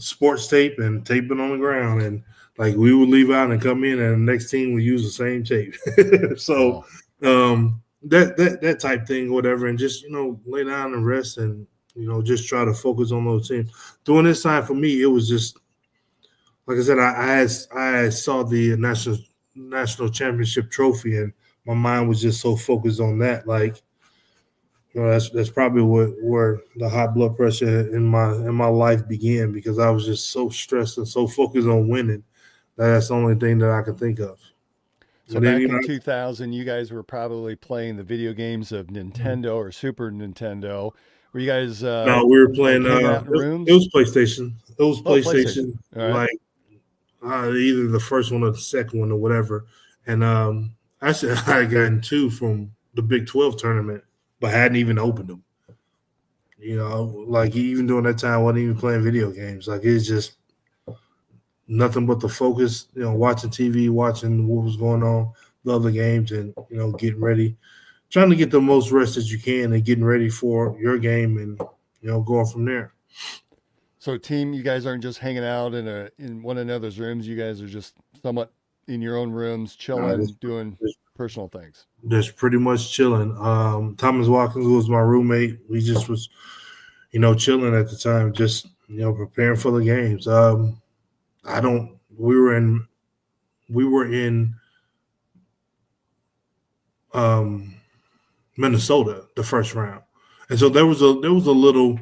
sports tape and tape it on the ground, and like we would leave out and come in, and the next team would use the same tape. So that type thing, whatever, and just lay down and rest, and just try to focus on those teams. During this time for me, it was just like I said, I saw the national championship trophy, and my mind was just so focused on that. Like, that's probably where the high blood pressure in my life began, because I was just so stressed and so focused on winning. That's the only thing that I could think of. So back in 2000, you guys were probably playing the video games of Nintendo or Super Nintendo. Were you guys? No, we were playing. Rooms? It was PlayStation. It was PlayStation. Right. Like either the first one or the second one or whatever. And actually, I had gotten 2 from the Big 12 tournament, but hadn't even opened them. Like even during that time, I wasn't even playing video games. Like it's just nothing but the focus, watching TV, watching what was going on, the other games, and getting ready, trying to get the most rest as you can, and getting ready for your game, and going from there. So, team, you guys aren't just hanging out in one another's rooms. You guys are just somewhat in your own rooms, chilling, doing personal things. Just pretty much chilling. Thomas Watkins was my roommate. We just was, chilling at the time, just preparing for the games. We were in Minnesota the first round, and so there was a little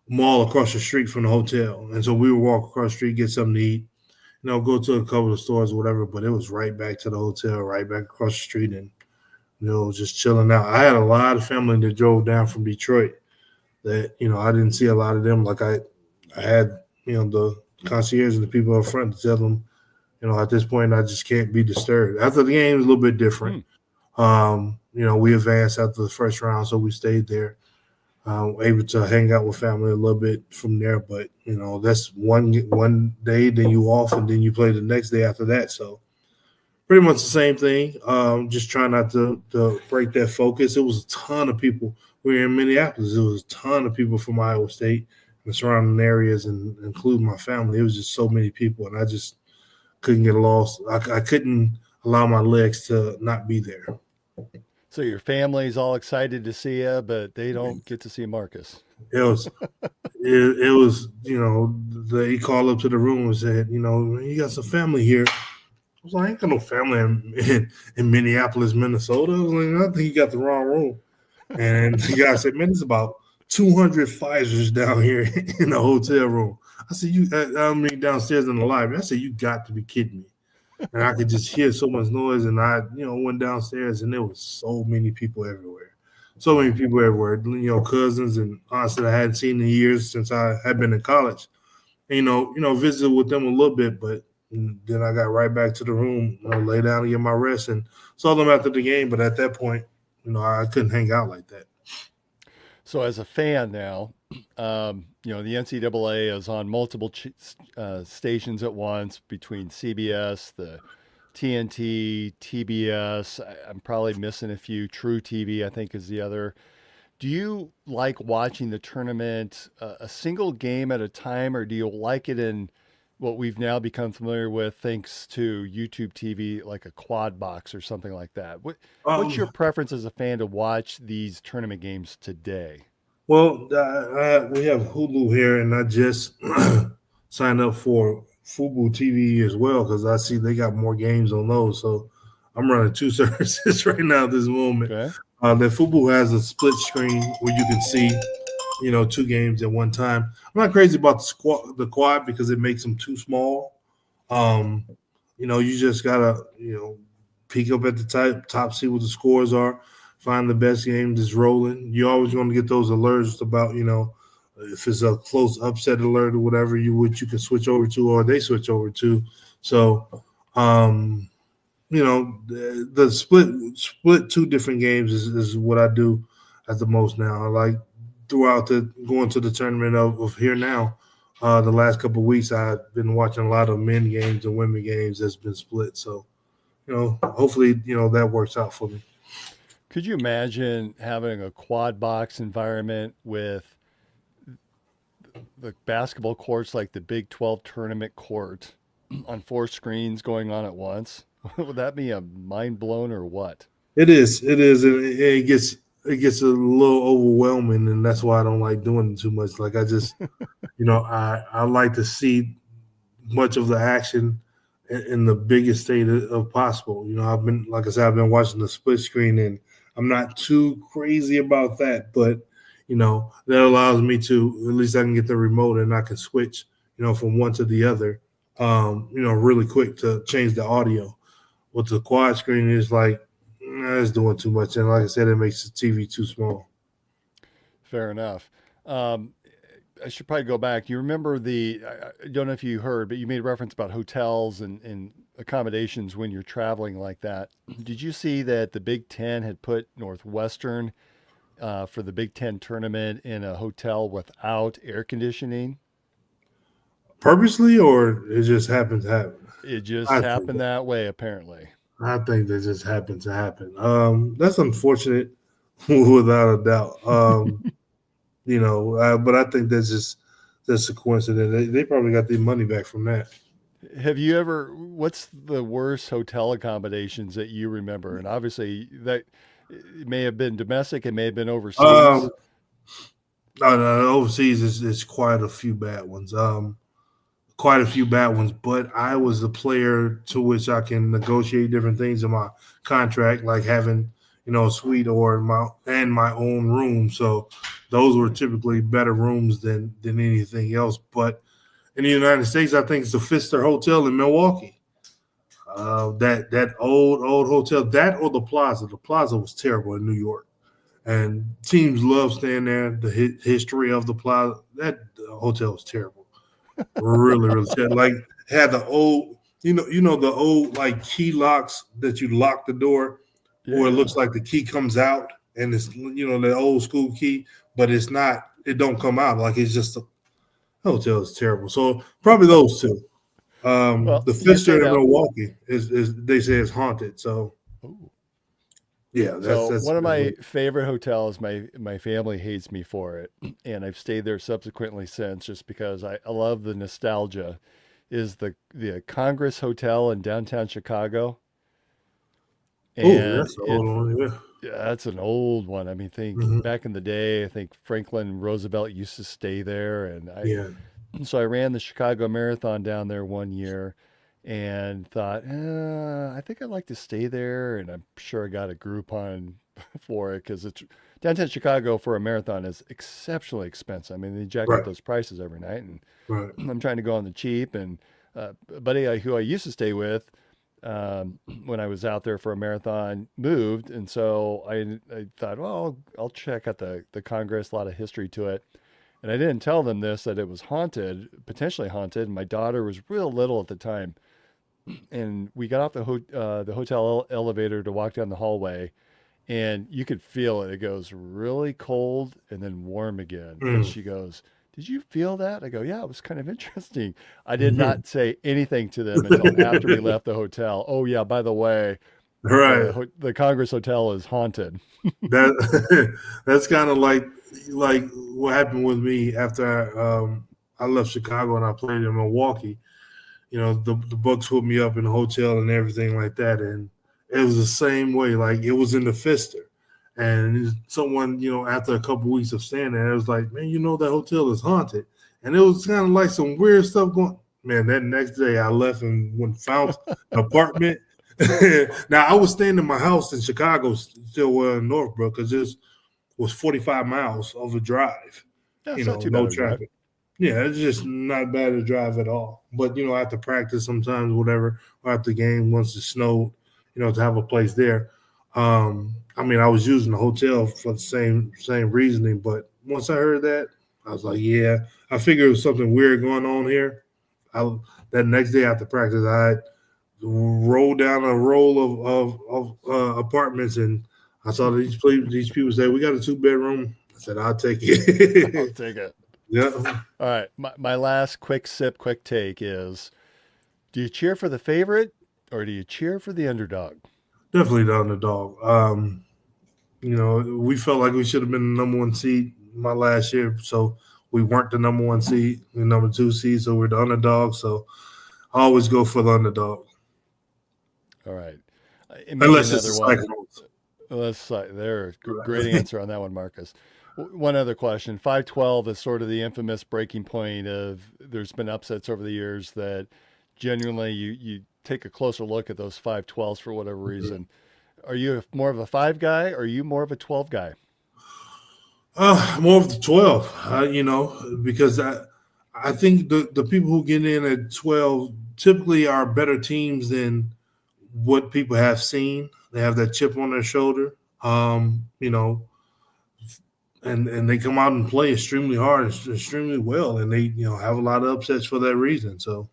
mall across the street from the hotel, and so we would walk across the street, get something to eat, go to a couple of stores or whatever, but it was right back to the hotel, right back across the street, and just chilling out. I had a lot of family that drove down from Detroit that I didn't see a lot of them. Like I had the concierge and the people up front to tell them at this point I just can't be disturbed. After the game, it was a little bit different. We advanced after the first round, so we stayed there. Able to hang out with family a little bit from there, but that's one day, then you off, and then you play the next day after that. So pretty much the same thing. Just trying not to break that focus. It was a ton of people. We were in Minneapolis. It was a ton of people from Iowa State and the surrounding areas, and including my family. It was just so many people, and I just couldn't get lost. I couldn't allow my legs to not be there. So your family's all excited to see you, but they don't get to see Marcus. It was, they called up to the room and said, you got some family here. I was like, I ain't got no family in Minneapolis, Minnesota. I was like, I think you got the wrong room. And the guy said, man, there's about 200 Pfizers down here in the hotel room. I said, downstairs in the library. I said, you got to be kidding me. And I could just hear so much noise, and I, went downstairs, and there was so many people everywhere. Cousins and aunts that I hadn't seen in years since I had been in college. And, visited with them a little bit, but then I got right back to the room, lay down and get my rest, and saw them after the game. But at that point, I couldn't hang out like that. So as a fan now, the NCAA is on multiple stations at once between CBS, the TNT, TBS. I'm probably missing a few. True TV, I think, is the other. Do you like watching the tournament a single game at a time, or do you like it in what we've now become familiar with thanks to YouTube TV, like a quad box or something like that? What's your preference as a fan to watch these tournament games today? Well, we have Hulu here, and I just signed up for Fubo TV as well, because I see they got more games on those. So I'm running 2 services right now at this moment. Okay. The Fubo has a split screen where you can see, 2 games at one time. I'm not crazy about the quad because it makes them too small. You just gotta, peek up at the top, see what the scores are, find the best game that's rolling. You're always going to get those alerts about, if it's a close upset alert or whatever, you can switch over to, or they switch over to. So, the split 2 different games is what I do at the most now. I like throughout going to the tournament of here now. The last couple of weeks, I've been watching a lot of men games and women games that's been split. So, hopefully, that works out for me. Could you imagine having a quad box environment with the basketball courts like the Big 12 tournament court on 4 screens going on at once? Would that be a mind blown or what? It is. It is. And it gets a little overwhelming, and that's why I don't like doing it too much. Like I just, I like to see much of the action in the biggest state of possible. I've been, like I said, I've been watching the split screen, and I'm not too crazy about that, but that allows me to, at least I can get the remote and I can switch, from one to the other, really quick to change the audio. With the quad screen is like, it's doing too much, and like I said, it makes the TV too small. Fair enough. I should probably go back. You remember I don't know if you heard, but you made reference about hotels and accommodations when you're traveling like that. Did you see that the Big Ten had put Northwestern for the Big Ten tournament in a hotel without air conditioning? Purposely, or it just happened to happen? It just I happened that way, apparently. I think that just happened to happen. That's unfortunate, without a doubt. But I think that's a coincidence. They probably got their money back from that. Have you ever, what's the worst hotel accommodations that you remember? And obviously that it may have been domestic, it may have been overseas. No, overseas is quite a few bad ones. But I was the player to which I can negotiate different things in my contract, like having, a suite or my own room. So those were typically better rooms than anything else. But in the United States, I think it's the Pfister Hotel in Milwaukee. That old hotel, that or the Plaza. The Plaza was terrible in New York, and teams love staying there. The history of the Plaza, that hotel was terrible, really, really terrible. Like had the old, the old like key locks that you lock the door, or it looks like the key comes out, and it's the old school key, but it's not. It don't come out, like it's just a hotel is terrible. So probably those two. Well, the Pfister in Milwaukee is they say it's haunted. So ooh. Yeah, So that's one of my favorite hotels, my family hates me for it, and I've stayed there subsequently since just because I love the nostalgia, is the Congress Hotel in downtown Chicago. oh, And that's the old one. Yeah. yeah, that's an old one. I mean, Mhm. back in the day, I think Franklin Roosevelt used to stay there, and Yeah. so I ran the Chicago Marathon down there one year and thought, I think I'd like to stay there. And I'm sure I got a Groupon for it because it's downtown Chicago for a marathon is exceptionally expensive. I mean, they jack up Right. those prices every night, and Right. I'm trying to go on the cheap. And a buddy who I used to stay with when I was out there for a marathon moved, and so I thought, well, I'll check out the Congress. A lot of history to it. And I didn't tell them this, that it was haunted, potentially haunted. And my daughter was real little at the time. And we got off the hotel elevator to walk down the hallway, and you could feel it. It goes really cold and then warm again. And Mm. she goes, "Did you feel that?" I go, "Yeah, it was kind of interesting." I did Mhm. not say anything to them until after we left the hotel. Oh yeah, by the way, Right. the Congress Hotel is haunted. That that's kind of like what happened with me after I left Chicago and I played in Milwaukee. The Bucks put me up in a hotel and everything like that, and it was the same way. Like it was in the Pfister, and someone after a couple weeks of staying there, it was like, man, that hotel is haunted, and it was kind of like some weird stuff going. Man, that next day I left and went found an apartment. Now I was staying in my house in Chicago, still in Northbrook, because this was 45 miles of a drive. That's not too No bad of a drive. traffic. Yeah, it's just not bad to drive at all. But after practice, sometimes whatever, or after game, once it snowed, to have a place there. I mean, I was using the hotel for the same reasoning, but once I heard that, I was like, yeah, I figured it was something weird going on here. That next day after practice, I rolled down a roll of apartments, and I saw these people say, "We got a 2-bedroom." I said, "I'll take I'll it." take it. Yeah. All right. My last quick take is, do you cheer for the favorite or do you cheer for the underdog? Definitely the underdog. We felt like we should have been the number 1 seed my last year, so we weren't the number 1 seed, the number 2 seed, so we're the underdog. So I always go for the underdog. All right. Unless it's the Cyclones. Great answer on that one, Marcus. One other question. 512 is sort of the infamous breaking point of there's been upsets over the years that genuinely you take a closer look at those 512s for whatever reason. Are you more of a 5 guy or are you more of a 12 guy? More of the 12, because I think the people who get in at 12 typically are better teams than what people have seen. They have that chip on their shoulder, and they come out and play extremely hard, extremely well, and they have a lot of upsets for that reason. So.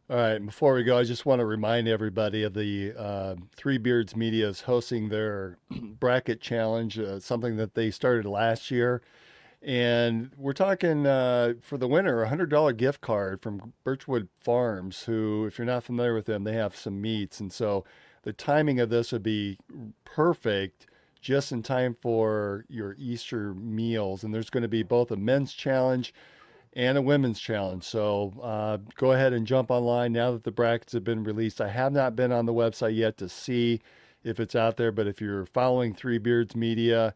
All right. Before we go, I just want to remind everybody of the Three Beards Media is hosting their bracket challenge, something that they started last year. And we're talking for the winner, a $100 gift card from Birchwood Farms, who, if you're not familiar with them, they have some meats. And so the timing of this would be perfect just in time for your Easter meals. And there's going to be both a men's challenge and a women's challenge. So go ahead and jump online now that the brackets have been released. I have not been on the website yet to see if it's out there, but if you're following Three Beards Media,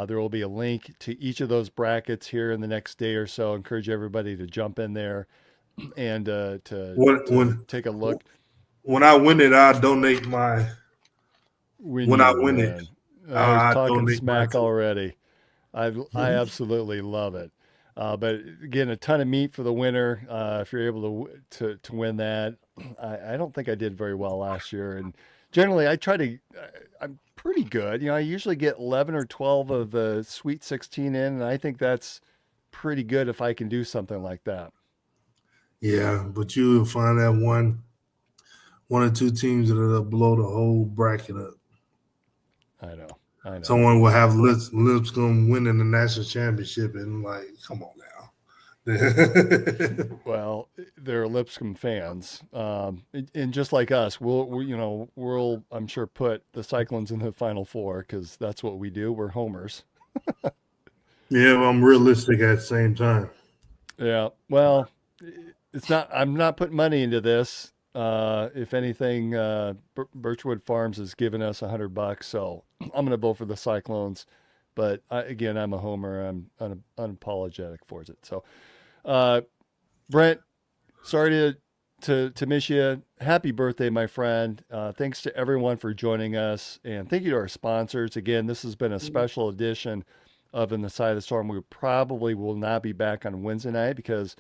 there will be a link to each of those brackets here in the next day or so. I encourage everybody to jump in there and to take a look. When I win it, I'll donate my. When I win it, I was talking smack already. I absolutely love it. But again, a ton of meat for the winner. If you're able to win that, I don't think I did very well last year. And generally, I'm pretty good. I usually get 11 or 12 of the Sweet 16 in, and I think that's pretty good if I can do something like that. Yeah, but you'll find that one or two teams that'll blow the whole bracket up. I know. Someone will have Lipscomb winning the national championship, and come on now. Well, they're Lipscomb fans, and just like us, we'll I'm sure put the Cyclones in the Final Four because that's what we do. We're homers. Yeah, well, I'm realistic at the same time. Yeah, well, it's not. I'm not putting money into this. If anything, Birchwood Farms has given us $100, so I'm going to vote for the Cyclones. But I'm a homer. I'm unapologetic for it. So, Brent, sorry to miss you. Happy birthday, my friend. Thanks to everyone for joining us, and thank you to our sponsors. Again, this has been a special edition of In the Side of the Storm. We probably will not be back on Wednesday night because,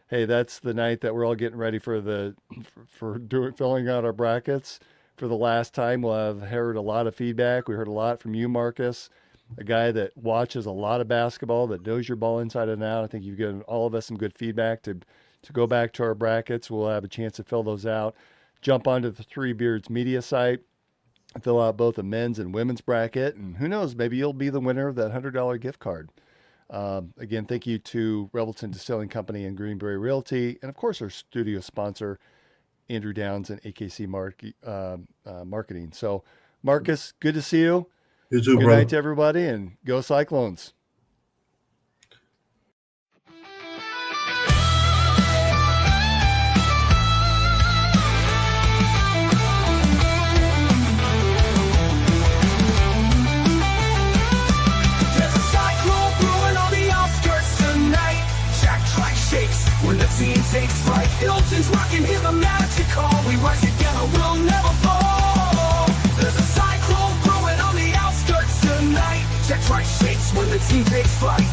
hey, that's the night that we're all getting ready for filling out our brackets for the last time. We'll have heard a lot of feedback. We heard a lot from you, Marcus, a guy that watches a lot of basketball, that knows your ball inside and out. I think you've given all of us some good feedback to go back to our brackets. We'll have a chance to fill those out. Jump onto the Three Beards Media site, fill out both a men's and women's bracket, and who knows, maybe you'll be the winner of that $100 gift card. Again, thank you to Revelton Distilling Company and Greenberry Realty, and of course our studio sponsor, Andrew Downs and AKC Marketing. So, Marcus, good to see you. You too, good bro. night to everybody, and go Cyclones. When the scene takes flight, Hilton's rocking, hear the magic call. We rise together, we'll never fall. There's a cyclone brewing on the outskirts tonight. Jack Trice shakes when the team takes flight.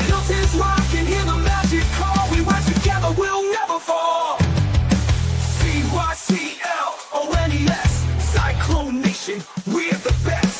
Hilton's rocking, hear the magic call. We rise together, we'll never fall. CYCLONES, Cyclone Nation, we're the best.